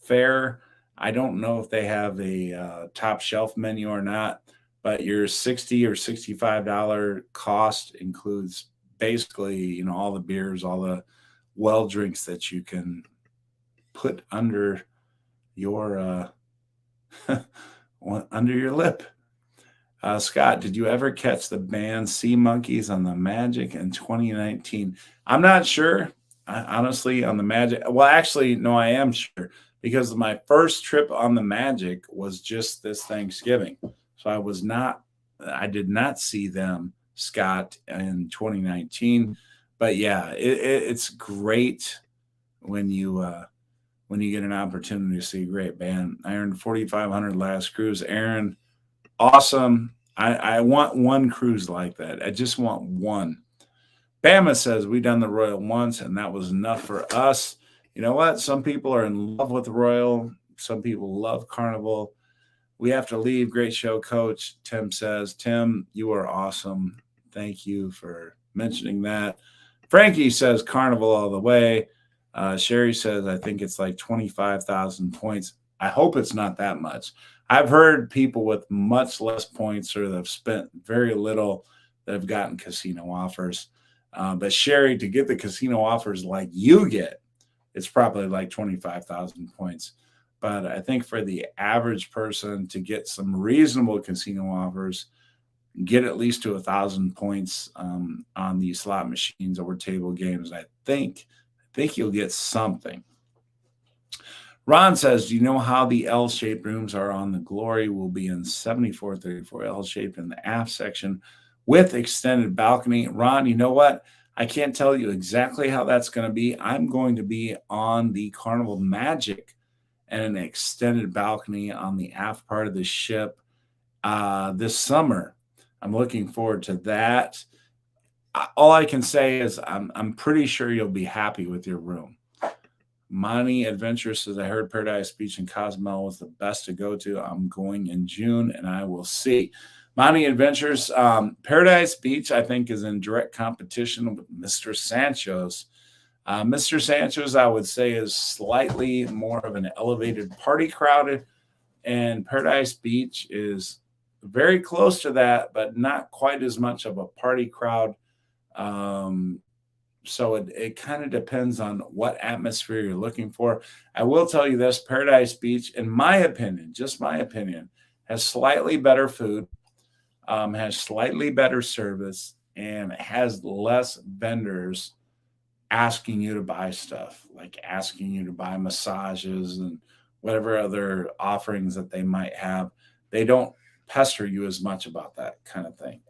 fare. I don't know if they have a top shelf menu or not, but your $60 or $65 cost includes basically, all the beers, all the well drinks that you can put under your under your lip. Scott, did you ever catch the band Sea Monkeys on the Magic in 2019? I'm not sure, honestly, on the Magic. Well, actually, no, I am sure because my first trip on the Magic was just this Thanksgiving. So I did not see them, Scott, in 2019. But yeah, it's great when you get an opportunity to see a great band. I earned 4,500 last cruise. Aaron, awesome. I want one cruise like that. I just want one. Bama says we done the Royal once, and that was enough for us. You know what? Some people are in love with the Royal. Some people love Carnival. We have to leave. Great show, Coach. Tim says, Tim, you are awesome. Thank you for mentioning that. Frankie says Carnival all the way. Sherry says, I think it's like 25,000 points. I hope it's not that much. I've heard people with much less points or that have spent very little that have gotten casino offers. But Sherry, to get the casino offers like you get, it's probably like 25,000 points. But I think for the average person to get some reasonable casino offers, get at least to 1,000 points on these slot machines or table games. I think you'll get something. Ron says, do you know how the L-shaped rooms are on the Glory? Will be in 7434 L-shaped in the aft section with extended balcony. Ron, you know what? I can't tell you exactly how that's going to be. I'm going to be on the Carnival Magic and an extended balcony on the aft part of the ship this summer. I'm looking forward to that. All I can say is I'm pretty sure you'll be happy with your room. Monty Adventure says, I heard Paradise Beach and Cozumel was the best to go to. I'm going in June, and I will see. Monty Adventures, Paradise Beach, I think, is in direct competition with Mr. Sancho's. Mr. Sancho's, I would say, is slightly more of an elevated party crowd, and Paradise Beach is very close to that, but not quite as much of a party crowd. So it kind of depends on what atmosphere you're looking for. I will tell you this, Paradise Beach, in my opinion, just my opinion, has slightly better food, has slightly better service, and has less vendors asking you to buy stuff, like asking you to buy massages and whatever other offerings that they might have. They don't pester you as much about that kind of thing.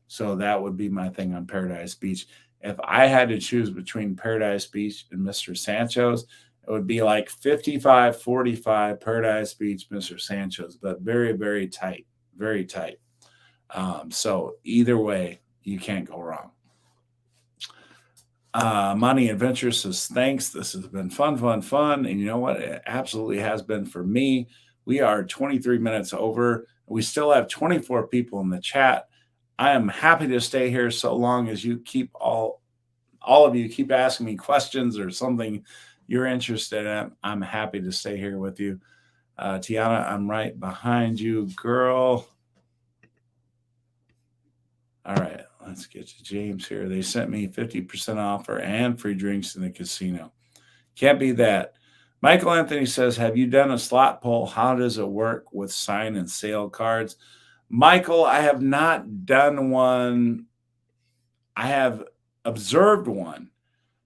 So that would be my thing on Paradise Beach. If I had to choose between Paradise Beach and Mr. Sancho's, it would be like 55-45 Paradise Beach, Mr. Sancho's, but very, very tight, very tight. So either way, you can't go wrong. Money Adventure says, thanks. This has been fun. And you know what? It absolutely has been for me. We are 23 minutes over. We still have 24 people in the chat. I am happy to stay here so long as you keep all of you keep asking me questions or something you're interested in. I'm happy to stay here with you. Tiana, I'm right behind you, girl. All right, let's get to James here. They sent me 50% offer and free drinks in the casino. Can't be that. Michael Anthony says, have you done a slot pull? How does it work with sign and sale cards? Michael, I have not done one. I have observed one.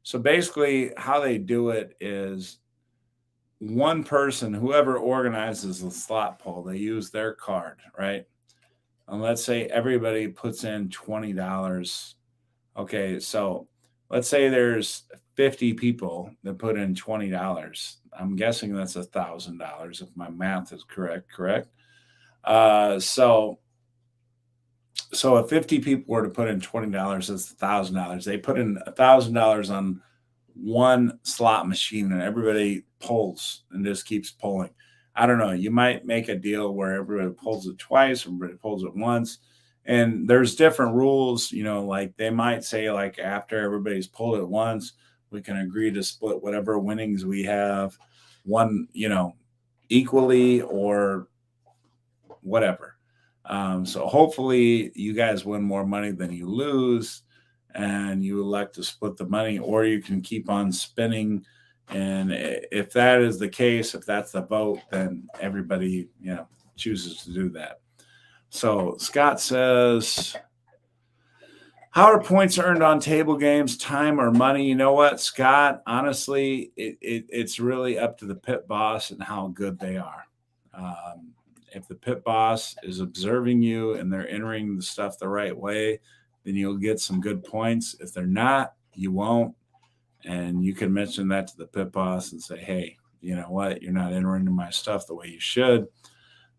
So basically how they do it is one person, whoever organizes the slot pull, they use their card, right? And let's say everybody puts in $20. Okay, so let's say there's 50 people that put in $20. I'm guessing that's $1,000 if my math is correct. So So if 50 people were to put in $20, that's $1,000. They put in $1,000 on one slot machine and everybody pulls and just keeps pulling. I don't know. You might make a deal where everybody pulls it twice, everybody pulls it once. And there's different rules, like they might say, like, after everybody's pulled it once, we can agree to split whatever winnings we have, one, equally or whatever. So hopefully you guys win more money than you lose and you elect to split the money, or you can keep on spinning. And if that is the case, if that's the vote, then everybody, chooses to do that. So Scott says, how are points earned on table games, time or money? You know what, Scott? Honestly, it's really up to the pit boss and how good they are. If the pit boss is observing you and they're entering the stuff the right way, then you'll get some good points. If they're not, you won't. And you can mention that to the pit boss and say, hey, you know what? You're not entering my stuff the way you should.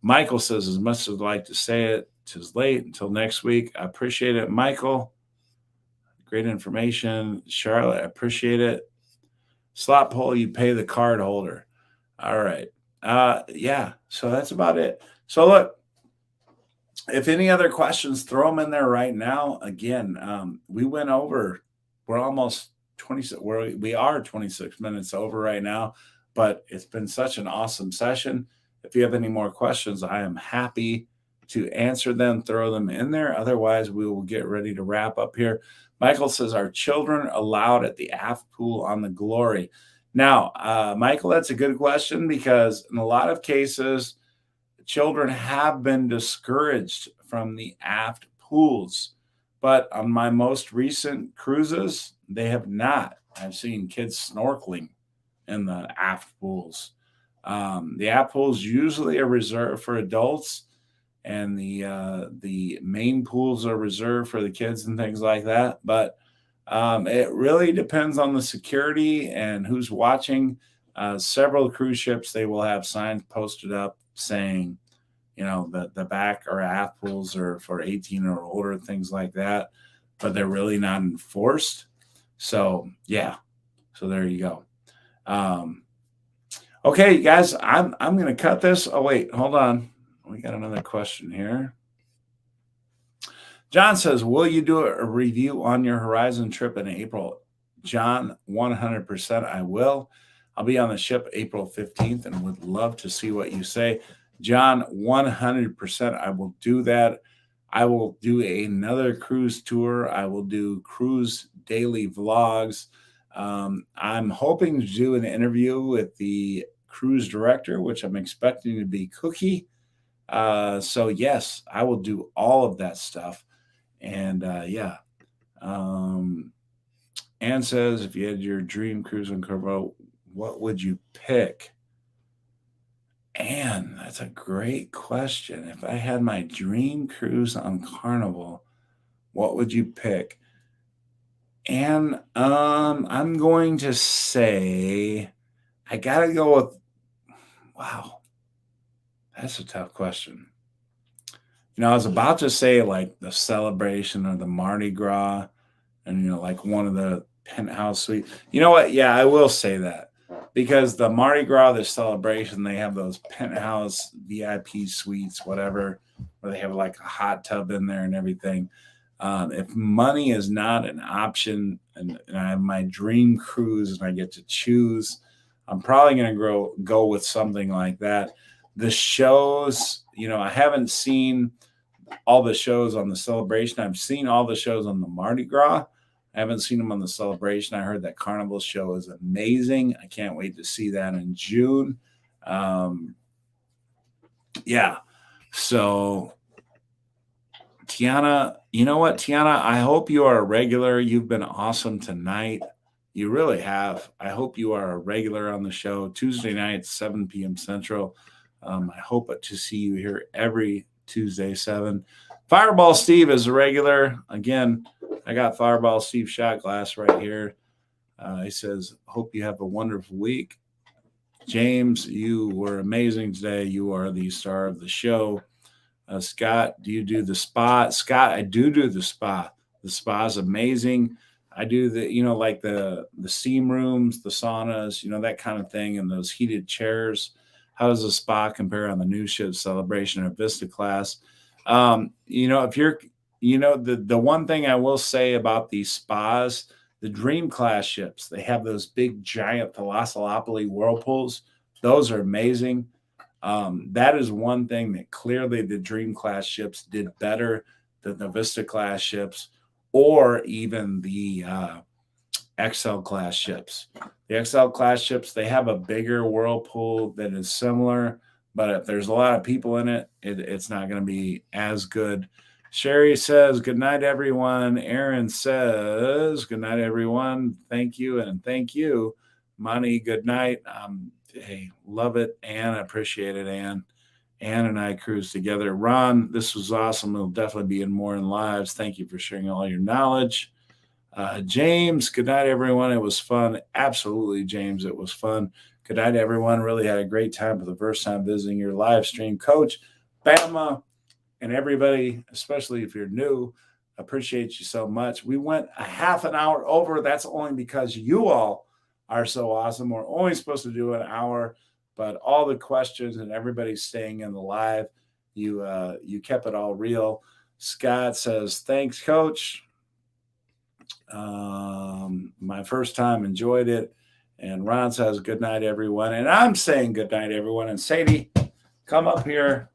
Michael says, as much as I'd like to say it, 'tis late. Until next week. I appreciate it, Michael. Great information. Charlotte, I appreciate it. Slot pull, you pay the card holder. All right. Yeah, so that's about it. So look, if any other questions, throw them in there right now. Again, we went over. We're almost 26. We are 26 minutes over right now, but it's been such an awesome session. If you have any more questions, I am happy to answer them. Throw them in there. Otherwise, we will get ready to wrap up here. Michael says, "Are children allowed at the aft pool on the Glory?" Now, Michael, that's a good question because in a lot of cases, children have been discouraged from the aft pools. But on my most recent cruises, they have not. I've seen kids snorkeling in the aft pools. The aft pools usually are reserved for adults, and the main pools are reserved for the kids and things like that. But it really depends on the security and who's watching. Several cruise ships, they will have signs posted up saying, the back or aft pools are for 18 or older, things like that, but they're really not enforced. So yeah, so there you go. Okay, guys, I'm going to cut this. Oh wait, hold on. We got another question here. John says, will you do a review on your Horizon trip in April? John, 100% I will. I'll be on the ship April 15th and would love to see what you say. John, 100% I will do that. I will do another cruise tour. I will do cruise daily vlogs. I'm hoping to do an interview with the cruise director, which I'm expecting to be Cookie. So yes, I will do all of that stuff. And yeah. Ann says, if you had your dream cruise on Carnival, what would you pick? Ann, that's a great question. If I had my dream cruise on Carnival, what would you pick? And I'm going to say I gotta go with, wow, that's a tough question. I was about to say like the Celebration or the Mardi Gras, and like one of the penthouse suites. You know what? Yeah, I will say that because the Mardi Gras, the Celebration, they have those penthouse VIP suites, whatever, where they have like a hot tub in there and everything. If money is not an option and I have my dream cruise and I get to choose, I'm probably going to go with something like that. The shows, I haven't seen all the shows on the Celebration. I've seen all the shows on the Mardi Gras. I haven't seen them on the Celebration. I heard that Carnival show is amazing. I can't wait to see that in June. Yeah. So Tiana, you know what, Tiana? I hope you are a regular. You've been awesome tonight. You really have. I hope you are a regular on the show Tuesday night, 7 p.m. Central. I hope to see you here every Tuesday, 7. Fireball Steve is a regular. Again, I got Fireball Steve shot glass right here. He says, hope you have a wonderful week. James, you were amazing today. You are the star of the show. Scott, do you do the spa? Scott, I do the spa. The spa is amazing. I do the, like the steam rooms, the saunas, that kind of thing, and those heated chairs. How does the spa compare on the new ship celebration or Vista class? If you're, the one thing I will say about these spas, the Dream class ships, they have those big giant Thalassophilus whirlpools. Those are amazing. That is one thing that clearly the Dream class ships did better than the Vista class ships or even the XL class ships. The XL class ships, they have a bigger whirlpool that is similar, but if there's a lot of people in it, it's not going to be as good. Sherry says, good night, everyone. Aaron says, good night, everyone. Thank you. And thank you. Money, good night. Hey, love it. Ann, I appreciate it, Ann. Ann and I cruise together. Ron, this was awesome. We'll definitely be in more in lives. Thank you for sharing all your knowledge. James, good night, everyone. It was fun. Absolutely, James, it was fun. Good night, everyone. Really had a great time for the first time visiting your live stream. Coach, Bama, and everybody, especially if you're new, appreciate you so much. We went a half an hour over. That's only because you all are so awesome. We're only supposed to do an hour, but all the questions and everybody staying in the live, you kept it all real. Scott says, thanks, Coach. My first time, enjoyed it. And Ron says, good night, everyone. And I'm saying good night, everyone. And Sadie, come up here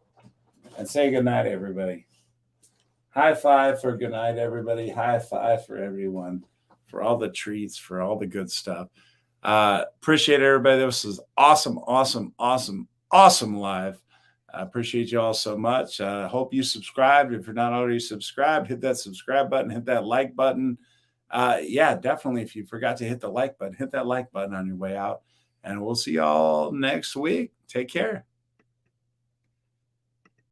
and say good night, everybody. High five for good night, everybody. High five for everyone, for all the treats, for all the good stuff. Appreciate everybody. This is awesome, awesome, awesome, awesome live. I appreciate you all so much. Hope you subscribed. If you're not already subscribed, hit that subscribe button, hit that like button. Yeah, definitely. If you forgot to hit the like button, hit that like button on your way out. And we'll see y'all next week. Take care.